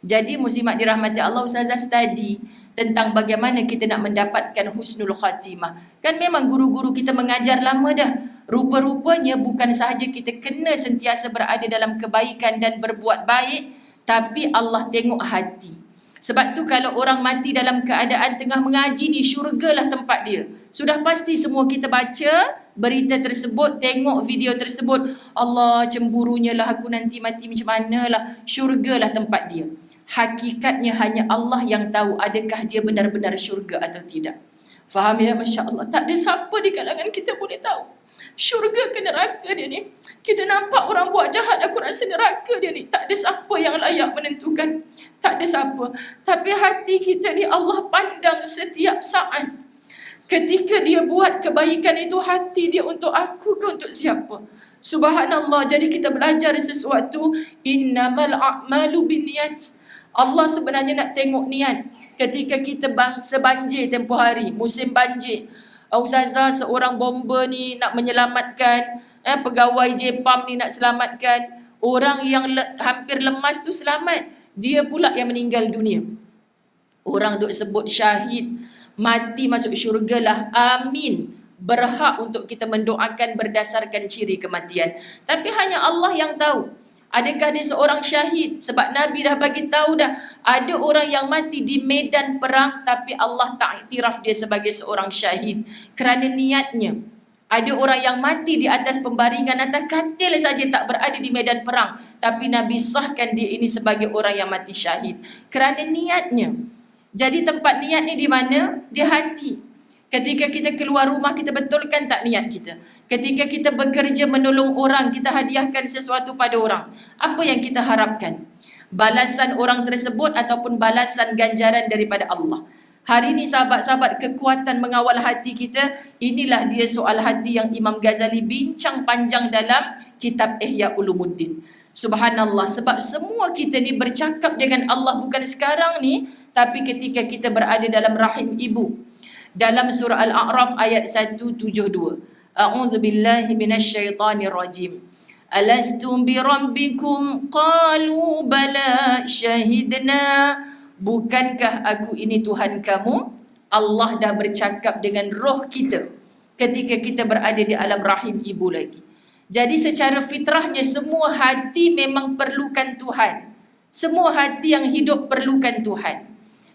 Jadi muslimat dirahmati Allah, ustazah study tentang bagaimana kita nak mendapatkan husnul khatimah. Kan memang guru-guru kita mengajar lama dah. Rupa-rupanya bukan sahaja kita kena sentiasa berada dalam kebaikan dan berbuat baik, tapi Allah tengok hati. Sebab tu kalau orang mati dalam keadaan tengah mengaji ni, syurgalah tempat dia. Sudah pasti semua kita baca berita tersebut, tengok video tersebut. Allah, cemburunya lah aku nanti mati macam mana lah. Syurgalah tempat dia. Hakikatnya hanya Allah yang tahu adakah dia benar-benar syurga atau tidak. Faham ya? Masya Allah. Tak ada siapa di kalangan kita boleh tahu syurga ke neraka dia ni. Kita nampak orang buat jahat, aku rasa neraka dia ni. Tak ada siapa yang layak menentukan. Tak ada siapa. Tapi hati kita ni Allah pandang setiap saat. Ketika dia buat kebaikan itu, hati dia untuk aku ke untuk siapa? Subhanallah. Jadi kita belajar sesuatu. Innamal a'malu binniyat. Allah sebenarnya nak tengok niat. Ketika kita bangsa banjir tempoh hari, musim banjir, ustazah seorang bomber ni nak menyelamatkan, pegawai JPAM ni nak selamatkan, orang yang hampir lemas tu selamat, dia pula yang meninggal dunia. Orang duk sebut syahid, mati masuk syurga lah, amin. Berhak untuk kita mendoakan berdasarkan ciri kematian. Tapi hanya Allah yang tahu. Adakah dia seorang syahid? Sebab Nabi dah bagi tahu dah, ada orang yang mati di medan perang tapi Allah tak iktiraf dia sebagai seorang syahid kerana niatnya. Ada orang yang mati di atas pembaringan, atas katil saja, tak berada di medan perang, tapi Nabi sahkan dia ini sebagai orang yang mati syahid kerana niatnya. Jadi tempat niat ni di mana? Di hati. Ketika kita keluar rumah, kita betulkan tak niat kita? Ketika kita bekerja menolong orang, kita hadiahkan sesuatu pada orang. Apa yang kita harapkan? Balasan orang tersebut ataupun balasan ganjaran daripada Allah. Hari ini sahabat-sahabat, kekuatan mengawal hati kita, inilah dia soal hati yang Imam Ghazali bincang panjang dalam kitab Ihya Ulumuddin. Subhanallah, sebab semua kita ni bercakap dengan Allah bukan sekarang ni, tapi ketika kita berada dalam rahim ibu. Dalam surah Al-A'raf ayat 172. A'udzu billahi minasyaitonir rajim. Alastum bi rabbikum qalu bala syahidna. Bukankah aku ini Tuhan kamu? Allah dah bercakap dengan roh kita ketika kita berada di alam rahim ibu lagi. Jadi secara fitrahnya semua hati memang perlukan Tuhan. Semua hati yang hidup perlukan Tuhan.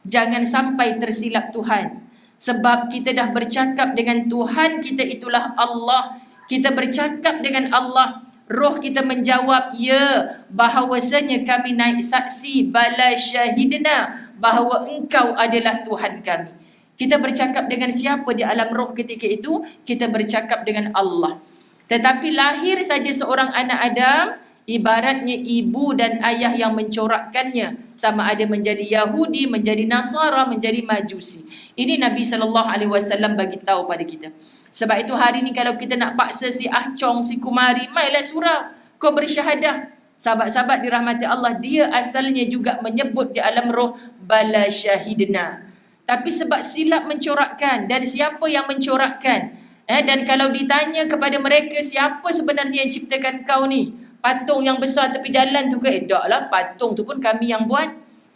Jangan sampai tersilap Tuhan. Sebab kita dah bercakap dengan Tuhan kita, itulah Allah. Kita bercakap dengan Allah, roh kita menjawab, ya, bahawasanya kami naik saksi, bala syahidna, bahawa engkau adalah Tuhan kami. Kita bercakap dengan siapa di alam roh ketika itu? Kita bercakap dengan Allah. Tetapi lahir saja seorang anak Adam, ibaratnya ibu dan ayah yang mencorakkannya, sama ada menjadi Yahudi, menjadi Nasara, menjadi Majusi. Ini Nabi SAW bagi tahu pada kita. Sebab itu hari ni kalau kita nak paksa si Ahcong, si Kumari, mailah surau, kau bersyahadah. Sahabat-sahabat dirahmati Allah, dia asalnya juga menyebut di alam roh bala syahidna. Tapi sebab silap mencorakkan, dan siapa yang mencorakkan? Dan kalau ditanya kepada mereka, siapa sebenarnya yang ciptakan kau ni? Patung yang besar tepi jalan tu ke? Tak lah, patung tu pun kami yang buat.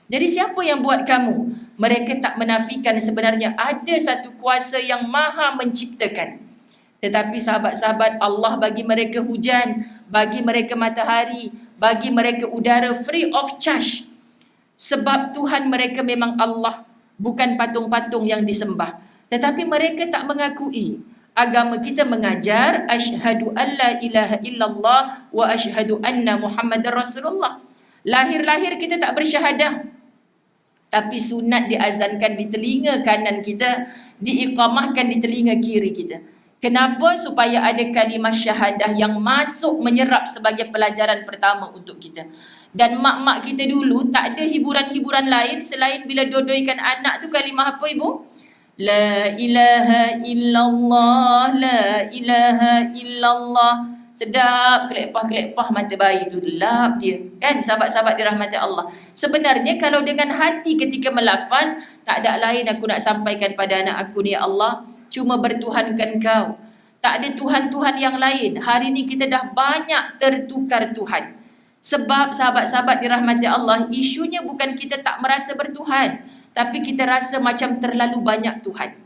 Jadi siapa yang buat kamu? Mereka tak menafikan sebenarnya ada satu kuasa yang maha menciptakan. Tetapi sahabat-sahabat, Allah bagi mereka hujan, bagi mereka matahari, bagi mereka udara free of charge. Sebab Tuhan mereka memang Allah, bukan patung-patung yang disembah. Tetapi mereka tak mengakui. Agama kita mengajar asyhadu alla ilaha illallah wa asyhadu anna Muhammadar Rasulullah. Lahir-lahir kita tak bersyahadah, tapi sunat diazankan di telinga kanan kita, diiqamahkan di telinga kiri kita. Kenapa? Supaya ada kalimah syahadah yang masuk menyerap sebagai pelajaran pertama untuk kita. Dan mak-mak kita dulu tak ada hiburan-hiburan lain selain bila dodoikan anak tu kalimah apa ibu? La ilaha illallah, la ilaha illallah. Sedap, kelepah-kelepah mata bayi tu, lap dia. Kan sahabat-sahabat dirahmati Allah. Sebenarnya kalau dengan hati ketika melafaz, tak ada lain aku nak sampaikan pada anak aku ni, ya Allah, cuma bertuhankan kau. Tak ada Tuhan-Tuhan yang lain. Hari ni kita dah banyak tertukar Tuhan. Sebab sahabat-sahabat dirahmati Allah, isunya bukan kita tak merasa bertuhan, tapi kita rasa macam terlalu banyak Tuhan.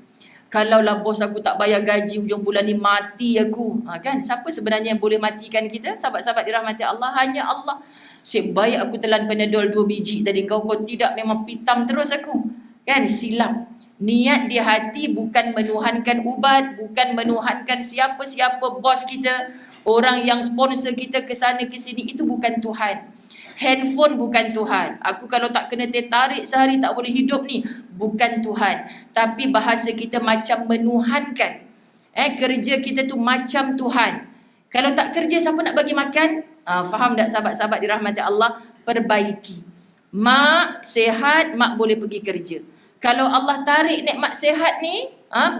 Kalaulah bos aku tak bayar gaji hujung bulan ni, mati aku. Kan? Siapa sebenarnya yang boleh matikan kita? Sahabat-sahabat dirahmati Allah, hanya Allah. Sebaik aku telan Panadol 2 biji tadi, kau tidak, memang pitam terus aku. Kan? Silap. Niat di hati bukan menuhankan ubat, bukan menuhankan siapa-siapa bos kita, orang yang sponsor kita ke sana ke sini, itu bukan Tuhan. Handphone bukan Tuhan. Aku kalau tak kena teh tarik sehari tak boleh hidup ni. Bukan Tuhan. Tapi bahasa kita macam menuhankan. Kerja kita tu macam Tuhan. Kalau tak kerja, siapa nak bagi makan? Faham tak sahabat-sahabat dirahmati Allah? Perbaiki. Mak sehat, mak boleh pergi kerja. Kalau Allah tarik nikmat sehat ni,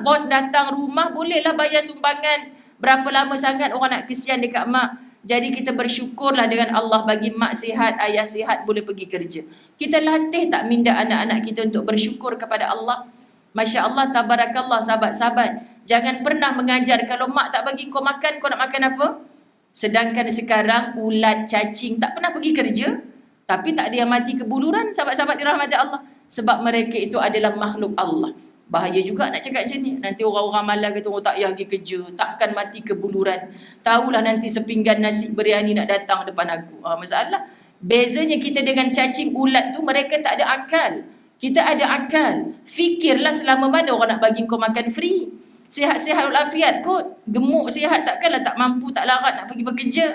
bos datang rumah, bolehlah bayar sumbangan. Berapa lama sangat orang nak kesian dekat mak. Jadi kita bersyukurlah dengan Allah bagi mak sihat, ayah sihat, boleh pergi kerja. Kita latih tak minda anak-anak kita untuk bersyukur kepada Allah? Masya Allah, tabarakallah sahabat-sahabat. Jangan pernah mengajar kalau mak tak bagi kau makan, kau nak makan apa? Sedangkan sekarang ulat, cacing tak pernah pergi kerja, tapi tak ada yang mati kebuluran, sahabat-sahabat dirahmati Allah. Sebab mereka itu adalah makhluk Allah. Bahaya juga nak cakap macam ni. Nanti orang-orang malas kata orang tak payah pergi kerja, takkan mati kebuluran. Tahulah nanti sepinggan nasi biryani nak datang depan aku. Masalah. Bezanya kita dengan cacing ulat tu, mereka tak ada akal. Kita ada akal. Fikirlah selama mana orang nak bagi kau makan free. Sihat-sihat walafiat kot. Gemuk sihat, takkanlah tak mampu, tak larat nak pergi bekerja.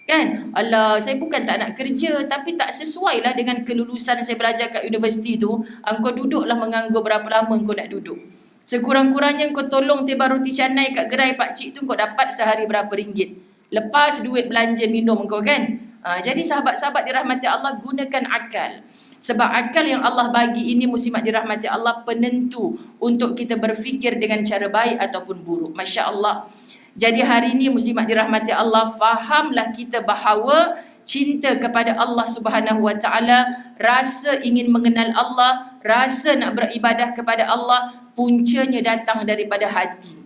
Kan? Allah, saya bukan tak nak kerja, tapi tak sesuai lah dengan kelulusan saya belajar kat universiti tu. Engkau duduklah menganggur berapa lama engkau nak duduk. Sekurang-kurangnya kau tolong tebar roti canai kat gerai pakcik tu, kau dapat sehari berapa ringgit. Lepas duit belanja minum kau kan. Jadi sahabat-sahabat dirahmati Allah, gunakan akal. Sebab akal yang Allah bagi ini muslimat dirahmati Allah penentu untuk kita berfikir dengan cara baik ataupun buruk. Masya Allah. Jadi hari ini muslimat dirahmati Allah, fahamlah kita bahawa cinta kepada Allah Subhanahu Wa Taala, rasa ingin mengenal Allah, rasa nak beribadah kepada Allah, puncanya datang daripada hati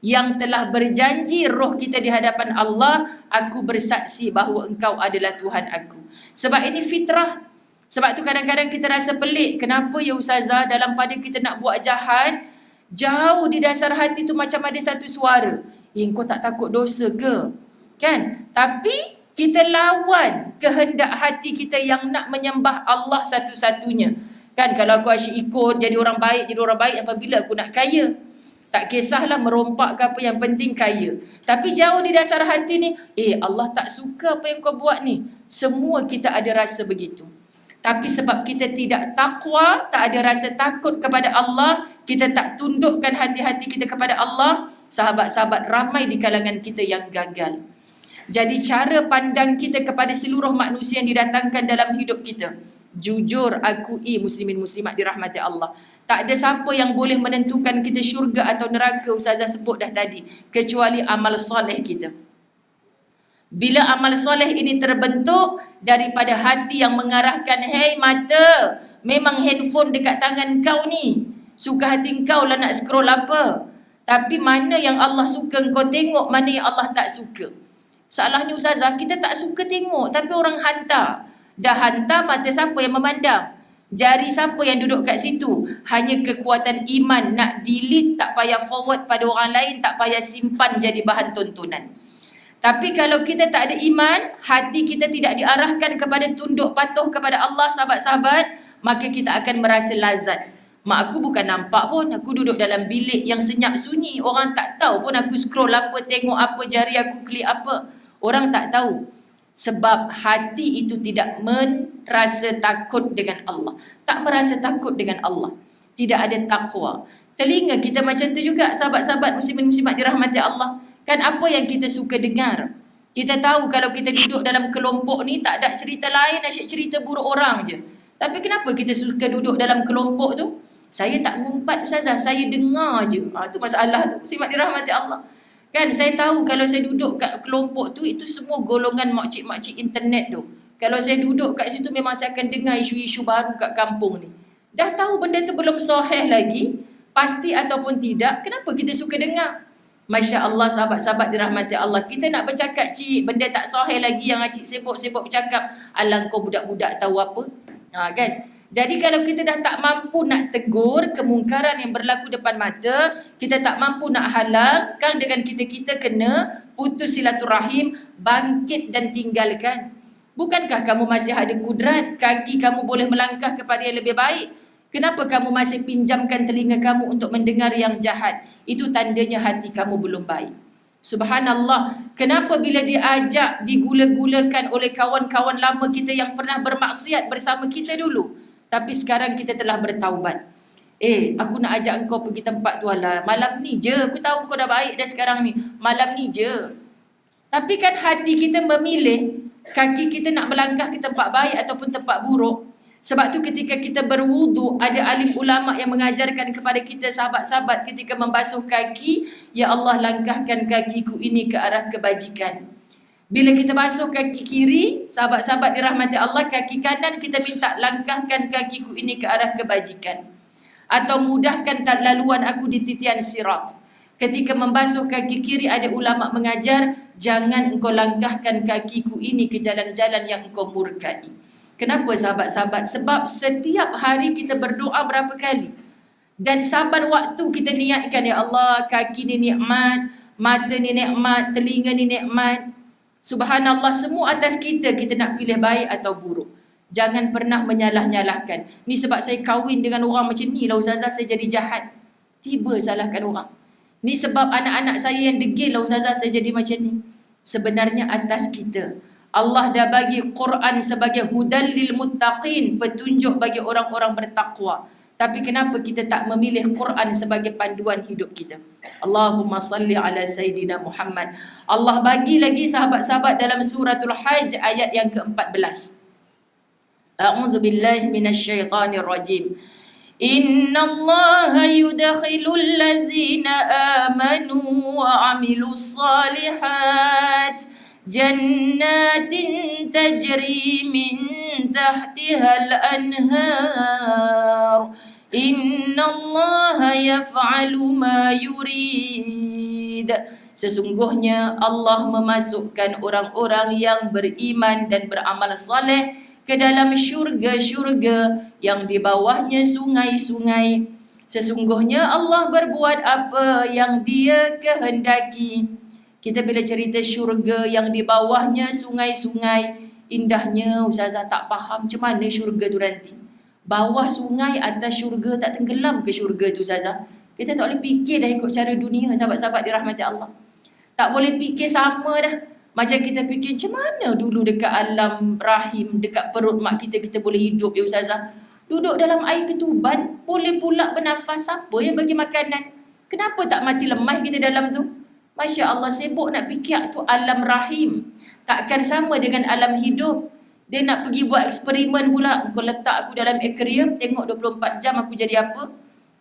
yang telah berjanji roh kita di hadapan Allah, aku bersaksi bahawa engkau adalah Tuhan aku. Sebab ini fitrah. Sebab tu kadang-kadang kita rasa pelik, kenapa ya Ustazah dalam pada kita nak buat jahat, jauh di dasar hati tu macam ada satu suara, kau tak takut dosa ke? Kan? Tapi kita lawan kehendak hati kita yang nak menyembah Allah satu-satunya. Kan, kalau aku asyik ikut jadi orang baik apabila aku nak kaya. Tak kisahlah merompak ke apa, yang penting kaya. Tapi jauh di dasar hati ni, Allah tak suka apa yang kau buat ni. Semua kita ada rasa begitu. Tapi sebab kita tidak takwa, tak ada rasa takut kepada Allah, kita tak tundukkan hati-hati kita kepada Allah, sahabat-sahabat, ramai di kalangan kita yang gagal. Jadi cara pandang kita kepada seluruh manusia yang didatangkan dalam hidup kita, jujur akui muslimin muslimat dirahmati Allah, tak ada siapa yang boleh menentukan kita syurga atau neraka, Ustazah sebut dah tadi, kecuali amal soleh kita. Bila amal soleh ini terbentuk daripada hati yang mengarahkan, hei mata, memang handphone dekat tangan kau ni, suka hati kau lah nak scroll apa. Tapi mana yang Allah suka kau tengok, mana yang Allah tak suka. Salahnya Ustazah, kita tak suka tengok, tapi orang hantar. Dah hantar, mata siapa yang memandang? Jari siapa yang duduk kat situ? Hanya kekuatan iman, nak delete tak payah forward pada orang lain, tak payah simpan jadi bahan tontonan. Tapi kalau kita tak ada iman, hati kita tidak diarahkan kepada tunduk patuh kepada Allah, sahabat-sahabat, maka kita akan merasa lazat. Mak aku bukan nampak pun, aku duduk dalam bilik yang senyap sunyi, orang tak tahu pun aku scroll apa, tengok apa, jari aku klik apa, orang tak tahu. Sebab hati itu tidak merasa takut dengan Allah, tak merasa takut dengan Allah, tidak ada takwa. Telinga kita macam tu juga, sahabat-sahabat muslimin-muslimat dirahmati Allah. Kan apa yang kita suka dengar? Kita tahu kalau kita duduk dalam kelompok ni tak ada cerita lain, asyik cerita buruk orang je. Tapi kenapa kita suka duduk dalam kelompok tu? Saya tak ngumpat Ustazah, saya dengar je. Tu masalah tu, muslimat dirahmati Allah. Kan saya tahu kalau saya duduk kat kelompok tu, itu semua golongan makcik-makcik internet tu. Kalau saya duduk kat situ, memang saya akan dengar isu-isu baru kat kampung ni. Dah tahu benda tu belum sahih lagi, pasti ataupun tidak, kenapa kita suka dengar? Masya Allah, sahabat-sahabat dirahmati Allah, kita nak bercakap cik, benda tak sahih lagi yang acik sibuk-sibuk bercakap, alang kau budak-budak tahu apa? Kan? Jadi kalau kita dah tak mampu nak tegur kemungkaran yang berlaku depan mata, kita tak mampu nak halangkan, dengan kita kena putus silaturahim, bangkit dan tinggalkan. Bukankah kamu masih ada kudrat, kaki kamu boleh melangkah kepada yang lebih baik? Kenapa kamu masih pinjamkan telinga kamu untuk mendengar yang jahat? Itu tandanya hati kamu belum baik. Subhanallah, kenapa bila diajak, digula-gulakan oleh kawan-kawan lama kita yang pernah bermaksiat bersama kita dulu, tapi sekarang kita telah bertaubat. Aku nak ajak engkau pergi tempat tu lah, malam ni je, aku tahu kau dah baik dah sekarang ni, malam ni je. Tapi kan hati kita memilih, kaki kita nak melangkah ke tempat baik ataupun tempat buruk. Sebab tu ketika kita berwudu, ada alim ulama yang mengajarkan kepada kita, sahabat-sahabat, ketika membasuh kaki, ya Allah langkahkan kakiku ini ke arah kebajikan. Bila kita basuh kaki kiri, sahabat-sahabat dirahmati Allah, kaki kanan kita minta langkahkan kakiku ini ke arah kebajikan. Atau mudahkan laluan aku di titian sirat. Ketika membasuh kaki kiri, ada ulama mengajar, jangan engkau langkahkan kakiku ini ke jalan-jalan yang engkau murkai. Kenapa sahabat-sahabat? Sebab setiap hari kita berdoa berapa kali? Dan saban waktu kita niatkan, ya Allah, kaki ni nikmat, mata ni nikmat, telinga ni nikmat. Subhanallah, semua atas kita nak pilih baik atau buruk. Jangan pernah menyalah-nyalahkan. Ni sebab saya kahwin dengan orang macam ni lah Ustazah, saya jadi jahat. Tiba salahkan orang. Ni sebab anak-anak saya yang degil lah Ustazah, saya jadi macam ni. Sebenarnya atas kita. Allah dah bagi Quran sebagai hudan lil muttaqin, petunjuk bagi orang-orang bertakwa. Tapi kenapa kita tak memilih Quran sebagai panduan hidup kita? Allahumma salli ala Sayyidina Muhammad. Allah bagi lagi sahabat-sahabat dalam suratul Hajj ayat yang ke-14. A'udzu billahi minasyaitonir rajim. Innallaha yudkhilul ladzina amanu wa 'amilus shalihat jannatin tajri min tahtihal anhar. Innallaha yaf'alu ma yurid. Sesungguhnya Allah memasukkan orang-orang yang beriman dan beramal saleh ke dalam syurga-syurga yang di bawahnya sungai-sungai. Sesungguhnya Allah berbuat apa yang Dia kehendaki. Kita bila cerita syurga yang di bawahnya sungai-sungai, indahnya Ustazah tak faham macam mana syurga tu nanti. Bawah sungai, atas syurga, tak tenggelam ke syurga tu Ustazah? Kita tak boleh fikir dah ikut cara dunia, sahabat-sahabat dirahmati Allah. Tak boleh fikir sama dah. Macam kita fikir macam mana dulu dekat alam rahim, dekat perut mak kita, kita boleh hidup ya Ustazah. Duduk dalam air ketuban, boleh pula bernafas, siapa yang bagi makanan? Kenapa tak mati lemah kita dalam tu? Masya Allah, sibuk nak fikir tu alam rahim. Takkan sama dengan alam hidup. Dia nak pergi buat eksperimen pula. Kau letak aku dalam akuarium, tengok 24 jam aku jadi apa?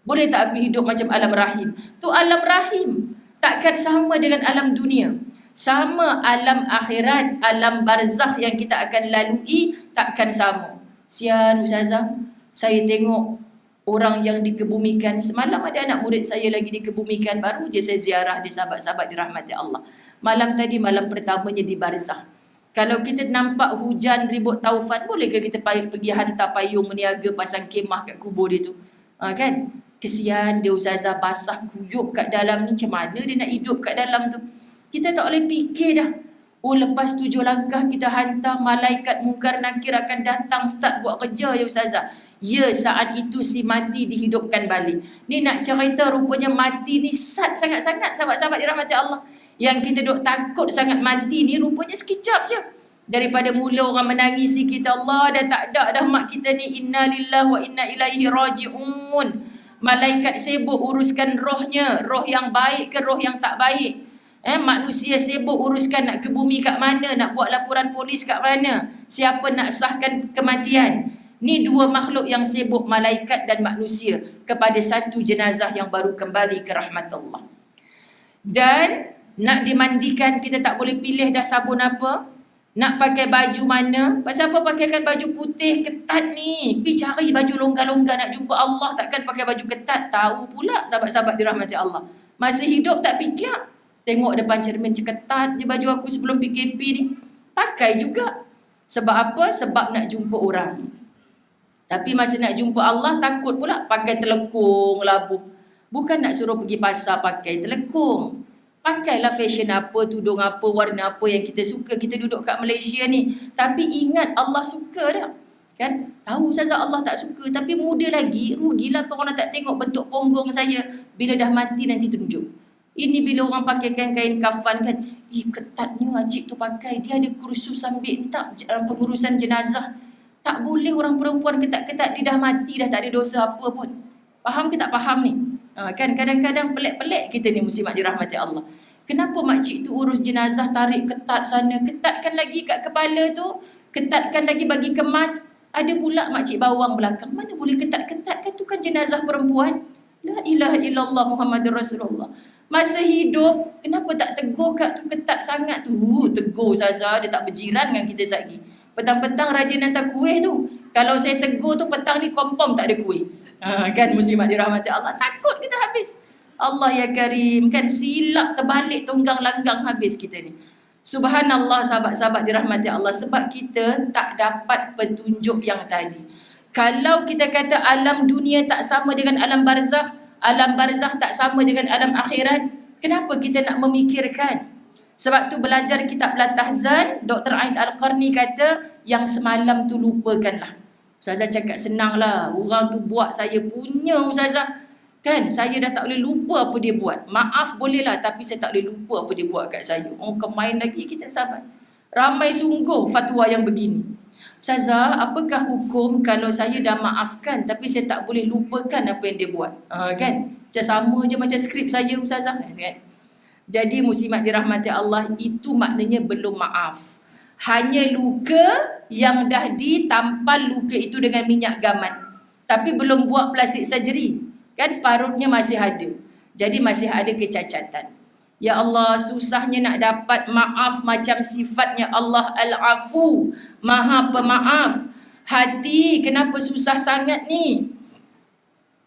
Boleh tak aku hidup macam alam rahim? Tu alam rahim. Takkan sama dengan alam dunia. Sama alam akhirat, alam barzakh yang kita akan lalui, takkan sama. Sian Ustazah, saya tengok orang yang dikebumikan. Semalam ada anak murid saya lagi dikebumikan. Baru je saya ziarah di sahabat-sahabat dirahmati Allah. Malam tadi, malam pertamanya di barzakh. Kalau kita nampak hujan ribut taufan, bolehkah kita pergi hantar payung meniaga, pasang kemah kat kubur dia tu? Kan? Kesian dia Ustazah, basah kuyup kat dalam ni. Macam mana dia nak hidup kat dalam tu? Kita tak boleh fikir dah. Oh, lepas 7 langkah kita hantar, malaikat mungkar nakir akan datang start buat kerja ya Ustazah. Ya, saat itu si mati dihidupkan balik. Ni nak cerita rupanya mati ni sat sangat-sangat sahabat-sahabat dirahmati Allah. Yang kita duk takut sangat mati ni rupanya sekejap je. Daripada mula orang menangisi kita, Allah dah tak ada dah mak kita ni, inna lillahi wa inna ilaihi raji'un. Malaikat sibuk uruskan rohnya, roh yang baik ke roh yang tak baik. Manusia sibuk uruskan nak ke bumi kat mana, nak buat laporan polis kat mana, siapa nak sahkan kematian. Ni dua makhluk yang sibuk, malaikat dan manusia, kepada satu jenazah yang baru kembali ke rahmat Allah. Dan nak dimandikan, kita tak boleh pilih dah sabun apa, nak pakai baju mana. Pasal apa pakaikan baju putih ketat ni? Pergi cari baju longgar-longgar, nak jumpa Allah takkan pakai baju ketat. Tahu pula sahabat-sahabat dirahmati Allah, masa hidup tak fikir. Tengok depan cermin, ketat je baju aku sebelum PKP ni. Pakai juga. Sebab apa? Sebab nak jumpa orang. Tapi masa nak jumpa Allah, takut pula pakai telekung labuh. Bukan nak suruh pergi pasar pakai telekung. Pakailah fashion apa, tudung apa, warna apa yang kita suka. Kita duduk kat Malaysia ni. Tapi ingat Allah suka dah. Kan? Tahu Ustazah Allah tak suka. Tapi muda lagi, rugilah kalau orang tak tengok bentuk punggung saya. Bila dah mati nanti tunjuk. Ini bila orang pakaikan kain kafan kan. Ketatnya acik tu pakai. Dia ada kursus ambil ni tak, pengurusan jenazah. Tak boleh orang perempuan ketat-ketat. Dia dah mati, dah tak ada dosa apa pun. Faham ke tak faham ni? Kan kadang-kadang pelik-pelik kita ni muslimat dirahmati Allah. Kenapa makcik tu urus jenazah tarik ketat sana, ketatkan lagi kat kepala tu, ketatkan lagi bagi kemas. Ada pula makcik bawang belakang. Mana boleh ketat-ketat, kan tu kan jenazah perempuan. La ilaha illallah Muhammadur Rasulullah. Masa hidup, kenapa tak tegur kat tu ketat sangat tu? Tegur Ustazah, dia tak berjiran dengan kita lagi. Petang-petang rajin hantar kuih tu. Kalau saya tegur tu petang ni confirm tak ada kuih. Kan muslimat dirahmati Allah, takut kita habis. Allah ya Karim, kan silap terbalik tunggang langgang habis kita ni. Subhanallah sahabat-sahabat dirahmati Allah, sebab kita tak dapat petunjuk yang tadi. Kalau kita kata alam dunia tak sama dengan alam barzakh tak sama dengan alam akhirat, kenapa kita nak memikirkan? Sebab tu belajar kitab Al-Tahzan, Dr. Aid Al-Qarni kata, yang semalam tu lupakanlah. Ustazah cakap senang lah, orang tu buat saya punya Ustazah. Kan, saya dah tak boleh lupa apa dia buat. Maaf boleh lah, tapi saya tak boleh lupa apa dia buat kat saya. Oh, kemain lagi kita sahabat. Ramai sungguh fatwa yang begini. Ustazah, apakah hukum kalau saya dah maafkan tapi saya tak boleh lupakan apa yang dia buat? Kan? Macam sama je macam skrip saya Ustazah. Kan? Jadi muslimat dirahmati Allah, itu maknanya belum maaf. Hanya luka yang dah ditampal luka itu dengan minyak gaman. Tapi belum buat plastik surgery. Kan parutnya masih ada. Jadi masih ada kecacatan. Ya Allah, susahnya nak dapat maaf macam sifatnya Allah Al-Afu, Maha Pemaaf. Hati kenapa susah sangat ni?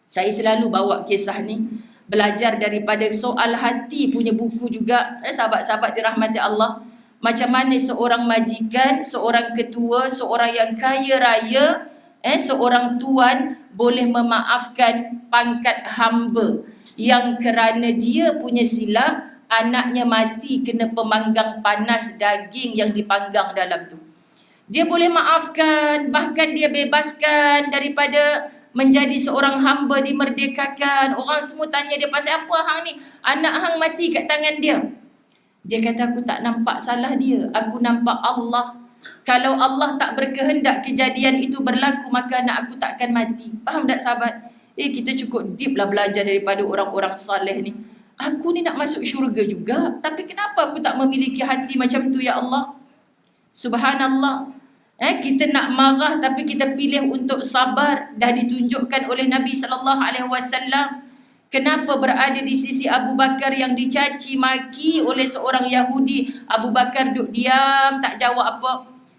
Saya selalu bawa kisah ni, belajar daripada Soal Hati punya buku juga. Sahabat-sahabat dirahmati Allah, macam mana seorang majikan, seorang ketua, seorang yang kaya raya, seorang tuan boleh memaafkan pangkat hamba yang kerana dia punya silap, anaknya mati kena pemanggang panas daging yang dipanggang dalam tu. Dia boleh maafkan, bahkan dia bebaskan daripada menjadi seorang hamba, dimerdekakan. Orang semua tanya dia, pasal apa hang ni? Anak hang mati kat tangan dia. Dia kata, aku tak nampak salah dia, aku nampak Allah. Kalau Allah tak berkehendak kejadian itu berlaku, maka anak aku tak akan mati. Faham tak sahabat? Kita cukup deep lah belajar daripada orang-orang saleh ni. Aku ni nak masuk syurga juga, tapi kenapa aku tak memiliki hati macam tu ya Allah? Subhanallah. Kita nak marah tapi kita pilih untuk sabar, dah ditunjukkan oleh Nabi SAW. Kenapa berada di sisi Abu Bakar yang dicaci maki oleh seorang Yahudi? Abu Bakar duduk diam, tak jawab apa.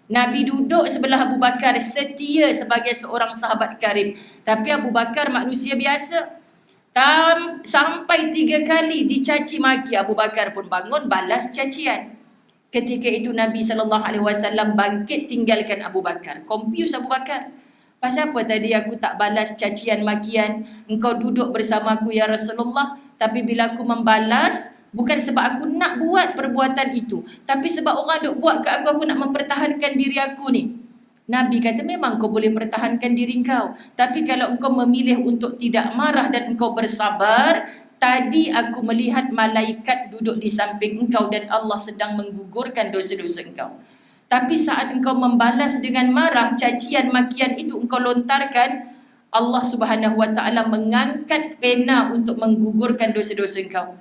Nabi duduk sebelah Abu Bakar, setia sebagai seorang sahabat karib. Tapi Abu Bakar manusia biasa. Sampai 3 kali dicaci maki, Abu Bakar pun bangun balas cacian. Ketika itu Nabi SAW bangkit tinggalkan Abu Bakar. Confuse Abu Bakar. Pasal apa tadi aku tak balas cacian makian? Engkau duduk bersama aku ya Rasulullah, tapi bila aku membalas, bukan sebab aku nak buat perbuatan itu, tapi sebab orang duk buat ke aku nak mempertahankan diri aku ni. Nabi kata, memang kau boleh pertahankan diri kau, tapi kalau engkau memilih untuk tidak marah dan engkau bersabar, tadi aku melihat malaikat duduk di samping engkau dan Allah sedang menggugurkan dosa-dosa engkau. Tapi saat engkau membalas dengan marah, cacian, makian itu engkau lontarkan, Allah Subhanahu Wa Taala mengangkat pena untuk menggugurkan dosa-dosa engkau.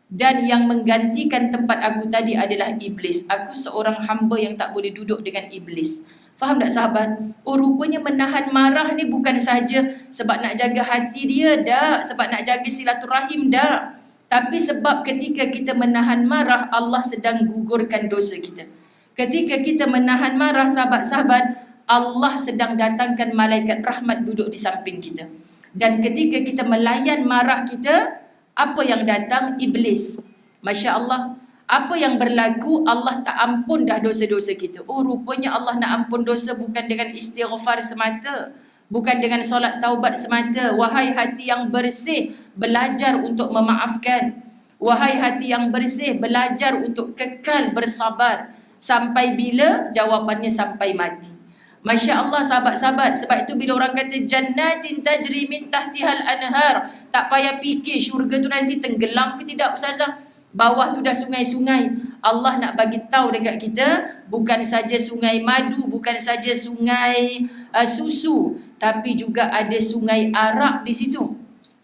Dan yang menggantikan tempat aku tadi adalah iblis. Aku seorang hamba yang tak boleh duduk dengan iblis. Faham tak sahabat? Rupanya menahan marah ni bukan sahaja sebab nak jaga hati dia, dah. Sebab nak jaga silaturahim, dah. Tapi sebab ketika kita menahan marah, Allah sedang gugurkan dosa kita. Ketika kita menahan marah, sahabat-sahabat, Allah sedang datangkan malaikat rahmat duduk di samping kita. Dan ketika kita melayan marah kita, apa yang datang? Iblis. Masya Allah. Apa yang berlaku? Allah tak ampun dah dosa-dosa kita. Rupanya Allah nak ampun dosa bukan dengan istighfar semata, bukan dengan solat taubat semata. Wahai hati yang bersih, belajar untuk memaafkan. Wahai hati yang bersih, belajar untuk kekal bersabar. Sampai bila? Jawapannya sampai mati. Masya Allah sahabat-sahabat. Sebab itu bila orang kata jannatin tajri min tahtihal anhar, tak payah fikir syurga tu nanti tenggelam ke tidak Ustazah. Bawah tu dah sungai-sungai. Allah nak bagi tahu dekat kita, bukan saja sungai madu, bukan saja sungai susu, tapi juga ada sungai arak di situ.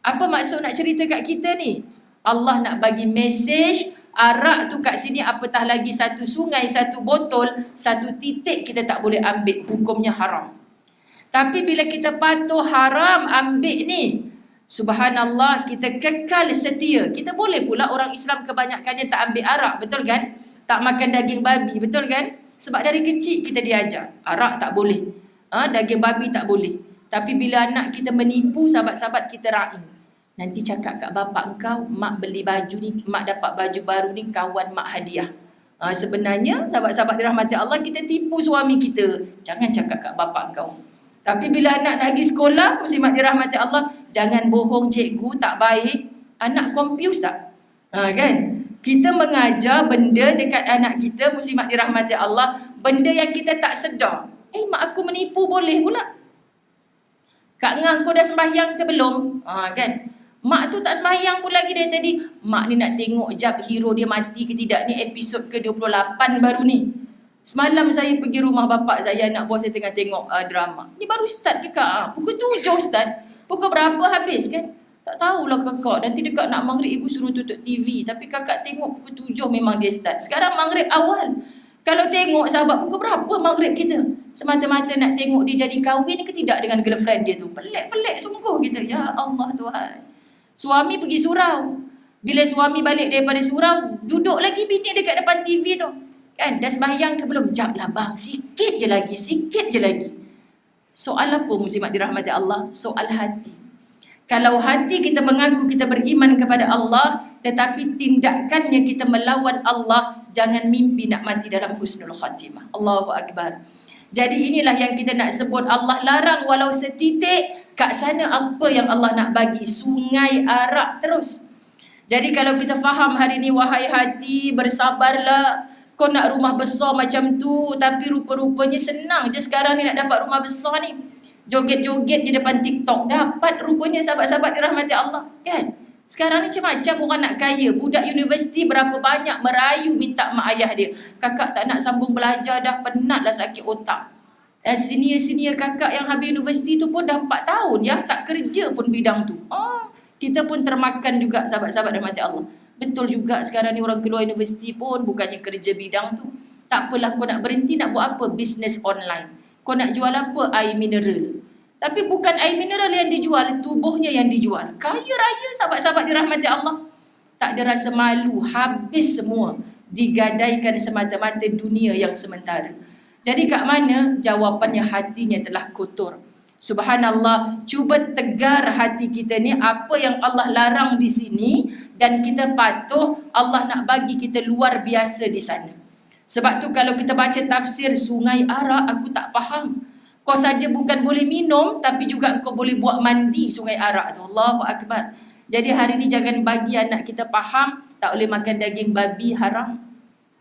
Apa maksud nak cerita kat kita ni? Allah nak bagi mesej, arak tu kat sini apatah lagi satu sungai, satu botol, satu titik kita tak boleh ambil, hukumnya haram. Tapi bila kita patuh haram ambil ni, subhanallah, kita kekal setia. Kita boleh pula orang Islam kebanyakannya tak ambil arak, betul kan? Tak makan daging babi, betul kan? Sebab dari kecil kita diajar, arak tak boleh, daging babi tak boleh. Tapi bila anak kita menipu, sahabat-sahabat kita raih. Nanti cakap kat bapak engkau, mak beli baju ni, mak dapat baju baru ni, kawan mak hadiah. Sebenarnya, sahabat-sahabat dirahmati Allah, kita tipu suami kita. Jangan cakap kat bapak engkau. Tapi bila anak nak pergi sekolah, muslimat dirahmati Allah, jangan bohong cikgu, tak baik. Anak confuse tak? Kan? Kita mengajar benda dekat anak kita, muslimat dirahmati Allah, benda yang kita tak sedar. Mak aku menipu boleh pula. Kak Ngah, kau dah sembahyang ke belum? Kan? Mak tu tak sembahyang pun lagi dari tadi. Mak ni nak tengok jap hero dia mati ke tidak, ni episod ke-28 baru ni. Semalam saya pergi rumah bapak saya, anak buah saya tengah tengok drama. Ni baru start ke kak? Pukul 7 start. Pukul berapa habis kan? Tak tahulah kakak. Nanti dekat nak maghrib ibu suruh tutup TV. Tapi kakak tengok pukul 7 memang dia start. Sekarang maghrib awal. Kalau tengok sahabat pukul berapa maghrib kita? Semata-mata nak tengok dia jadi kahwin ke tidak dengan girlfriend dia tu. Pelik-pelik sungguh kita. Ya Allah Tuhan. Suami pergi surau. Bila suami balik daripada surau, duduk lagi bini dekat depan TV tu. Kan, dah sembahyang ke belum? Jap lah bang, sikit je lagi. Soal apa muslimat dirahmati Allah? Soal hati. Kalau hati kita mengaku kita beriman kepada Allah, tetapi tindakannya kita melawan Allah, jangan mimpi nak mati dalam husnul khatimah. Allahu Akbar. Jadi inilah yang kita nak sebut, Allah larang walau setitik, kat sana apa yang Allah nak bagi? Sungai arak terus. Jadi kalau kita faham hari ni, wahai hati, bersabarlah. Kau nak rumah besar macam tu, tapi rupa-rupanya senang je sekarang ni nak dapat rumah besar ni. Joget-joget di depan TikTok, dapat rupanya sahabat-sahabat dirahmati Allah. Kan? Sekarang ni macam-macam orang nak kaya. Budak universiti berapa banyak merayu minta mak ayah dia. Kakak tak nak sambung belajar dah, penat lah sakit otak. Senior-senior kakak yang habis universiti tu pun dah 4 tahun ya, tak kerja pun bidang tu. Kita pun termakan juga sahabat-sahabat dirahmati Allah. Betul juga sekarang ni orang keluar universiti pun bukannya kerja bidang tu. Tak apalah, kau nak berhenti nak buat apa? Bisnes online. Kau nak jual apa? Air mineral. Tapi bukan air mineral yang dijual, tubuhnya yang dijual. Kaya raya sahabat-sahabat dirahmati Allah. Tak ada rasa malu, habis semua. Digadaikan semata-mata dunia yang sementara. Jadi kat mana? Jawapannya hatinya telah kotor. Subhanallah, cuba tegar hati kita ni apa yang Allah larang di sini dan kita patuh, Allah nak bagi kita luar biasa di sana. Sebab tu kalau kita baca tafsir sungai arak, aku tak faham. Kau saja bukan boleh minum, tapi juga kau boleh buat mandi sungai arak tu. Allahu Akbar. Jadi hari ni jangan bagi anak kita faham tak boleh makan daging babi haram.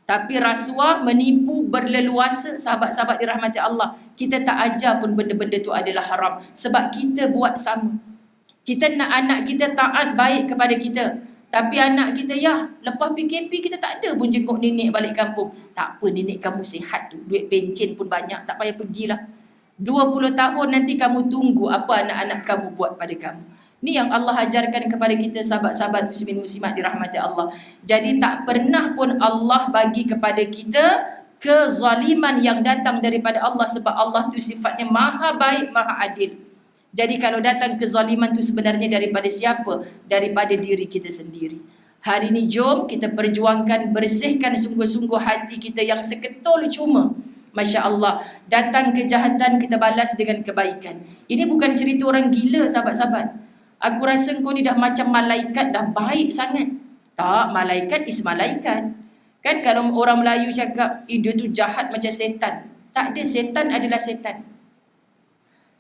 Tapi rasuah, menipu, berleluasa, sahabat-sahabat dirahmati Allah, kita tak ajar pun benda-benda tu adalah haram. Sebab kita buat sama. Kita nak anak kita taat baik kepada kita. Tapi anak kita, ya, lepas PKP kita tak ada pun jenguk nenek balik kampung. Tak apa, nenek kamu sihat tu. Duit pencen pun banyak, tak payah pergilah. 20 tahun nanti kamu tunggu apa anak-anak kamu buat pada kamu. Ni yang Allah ajarkan kepada kita sahabat-sahabat muslimin muslimat dirahmati Allah. Jadi tak pernah pun Allah bagi kepada kita kezaliman yang datang daripada Allah, sebab Allah tu sifatnya maha baik, maha adil. Jadi kalau datang kezaliman tu sebenarnya daripada siapa? Daripada diri kita sendiri. Hari ni jom kita perjuangkan, bersihkan sungguh-sungguh hati kita yang seketul cuma. Masya Allah, datang kejahatan kita balas dengan kebaikan. Ini bukan cerita orang gila sahabat-sahabat. Aku rasa kau ni dah macam malaikat, dah baik sangat. Tak, malaikat is malaikat. Kan kalau orang Melayu cakap, dia tu jahat macam setan. Tak ada, setan adalah setan.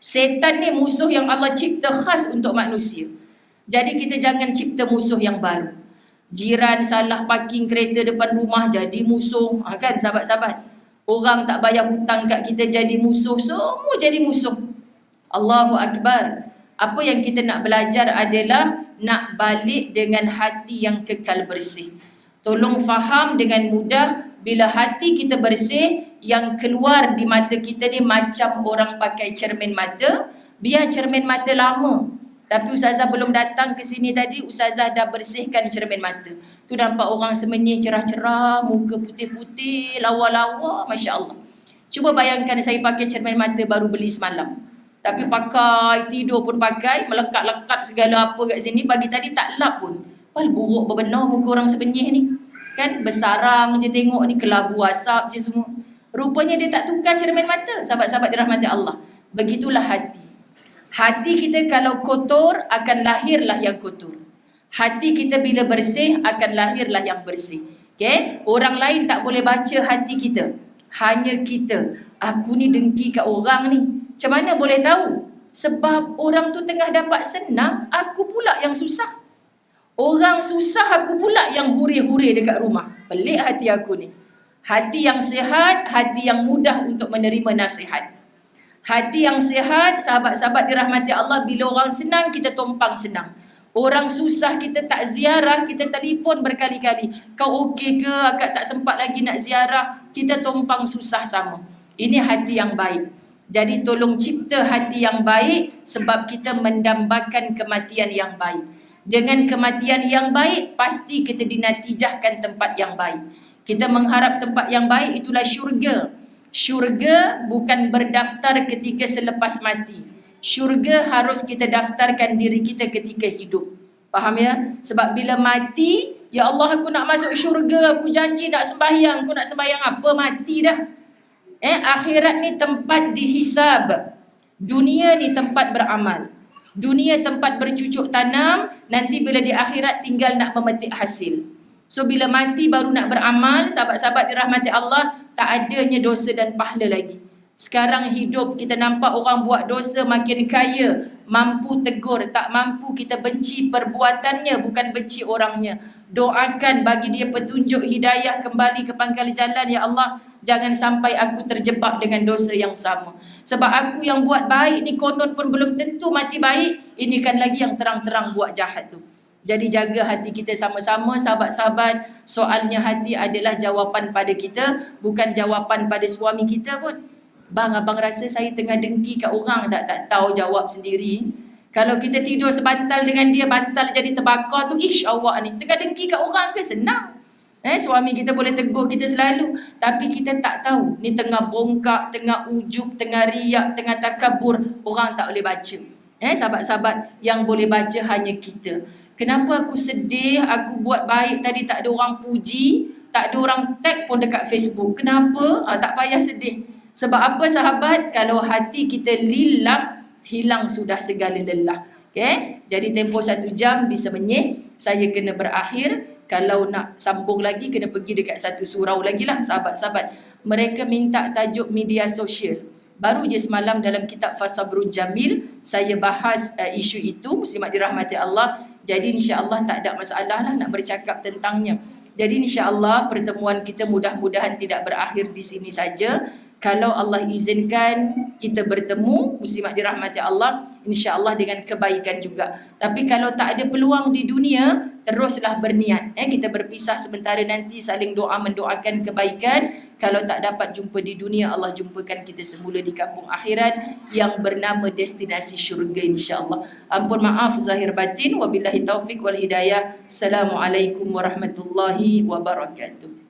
Setan ni musuh yang Allah cipta khas untuk manusia. Jadi kita jangan cipta musuh yang baru. Jiran salah parking kereta depan rumah jadi musuh. Kan sahabat-sahabat? Orang tak bayar hutang kat kita jadi musuh. Semua jadi musuh. Allahu Akbar. Apa yang kita nak belajar adalah nak balik dengan hati yang kekal bersih. Tolong faham dengan mudah, bila hati kita bersih, yang keluar di mata kita ni macam orang pakai cermin mata. Biar cermin mata lama. Tapi Ustazah belum datang ke sini tadi, Ustazah dah bersihkan cermin mata. Tu nampak orang semenyih cerah-cerah, muka putih-putih, lawa-lawa, Masya Allah. Cuba bayangkan saya pakai cermin mata baru beli semalam. Tapi pakai, tidur pun pakai, melekat-lekat segala apa kat sini. Pagi tadi tak lap pun. Pal buruk berbenar muka orang sebenyih ni. Kan bersarang je tengok ni, kelabu asap je semua. Rupanya dia tak tukar cermin mata. Sahabat-sahabat dirahmati Allah. Begitulah hati. Hati kita kalau kotor, akan lahirlah yang kotor. Hati kita bila bersih, akan lahirlah yang bersih. Okay? Orang lain tak boleh baca hati kita. Hanya kita. Aku ni dengki kat orang ni. Macam mana boleh tahu? Sebab orang tu tengah dapat senang, aku pula yang susah. Orang susah, aku pula yang huri-huri dekat rumah. Pelik hati aku ni. Hati yang sihat, hati yang mudah untuk menerima nasihat. Hati yang sihat, sahabat-sahabat dirahmati Allah, bila orang senang, kita tumpang senang. Orang susah kita tak ziarah, kita telefon berkali-kali. Kau okey ke? Akak tak sempat lagi nak ziarah. Kita tumpang susah sama. Ini hati yang baik. Jadi tolong cipta hati yang baik sebab kita mendambakan kematian yang baik. Dengan kematian yang baik, pasti kita dinatijahkan tempat yang baik. Kita mengharap tempat yang baik, itulah syurga. Syurga bukan berdaftar ketika selepas mati. Syurga harus kita daftarkan diri kita ketika hidup. Faham ya? Sebab bila mati, ya Allah aku nak masuk syurga, aku janji nak sembahyang, aku nak sembahyang apa? Mati dah. Akhirat ni tempat dihisab. Dunia ni tempat beramal. Dunia tempat bercucuk tanam, nanti bila di akhirat tinggal nak memetik hasil. So bila mati baru nak beramal, sahabat-sahabat dirahmati Allah, tak adanya dosa dan pahala lagi. Sekarang hidup kita nampak orang buat dosa makin kaya, mampu tegur, tak mampu kita benci perbuatannya, bukan benci orangnya. Doakan bagi dia petunjuk hidayah kembali ke pangkal jalan, ya Allah, jangan sampai aku terjebak dengan dosa yang sama. Sebab aku yang buat baik ni konon pun belum tentu mati baik, ini kan lagi yang terang-terang buat jahat tu. Jadi jaga hati kita sama-sama sahabat-sahabat. Soalnya hati adalah jawapan pada kita, bukan jawapan pada suami kita pun. Bang, abang rasa saya tengah dengki kat orang, tak tahu jawab sendiri. Kalau kita tidur sebantal dengan dia, bantal jadi terbakar tu, ish awak ni tengah dengki kat orang ke? Senang. Suami kita boleh tegur kita selalu, tapi kita tak tahu ni tengah bongkak, tengah ujub, tengah riak, tengah takabur, orang tak boleh baca. Sahabat-sahabat, yang boleh baca hanya kita. Kenapa aku sedih, aku buat baik tadi tak ada orang puji, tak ada orang tag pun dekat Facebook. Kenapa? Tak payah sedih. Sebab apa sahabat? Kalau hati kita lillah, hilang sudah segala lelah. Okay? Jadi tempoh 1 jam di Semenyih, saya kena berakhir. Kalau nak sambung lagi, kena pergi dekat satu surau lagi lah sahabat-sahabat. Mereka minta tajuk media sosial. Baru je semalam dalam kitab Fasabrun Jamil, saya bahas isu itu, muslimat dirahmati Allah. Jadi insya-Allah tak ada masalah lah nak bercakap tentangnya. Jadi insya-Allah pertemuan kita mudah-mudahan tidak berakhir di sini saja. Kalau Allah izinkan kita bertemu, muslimat dirahmati Allah, insya-Allah dengan kebaikan juga. Tapi kalau tak ada peluang di dunia, teruslah berniat. Kita berpisah sementara nanti, saling doa mendoakan kebaikan. Kalau tak dapat jumpa di dunia, Allah jumpakan kita semula di kampung akhirat yang bernama destinasi syurga insya-Allah. Ampun maaf zahir batin, wabillahi taufik wal hidayah. Assalamualaikum warahmatullahi wabarakatuh.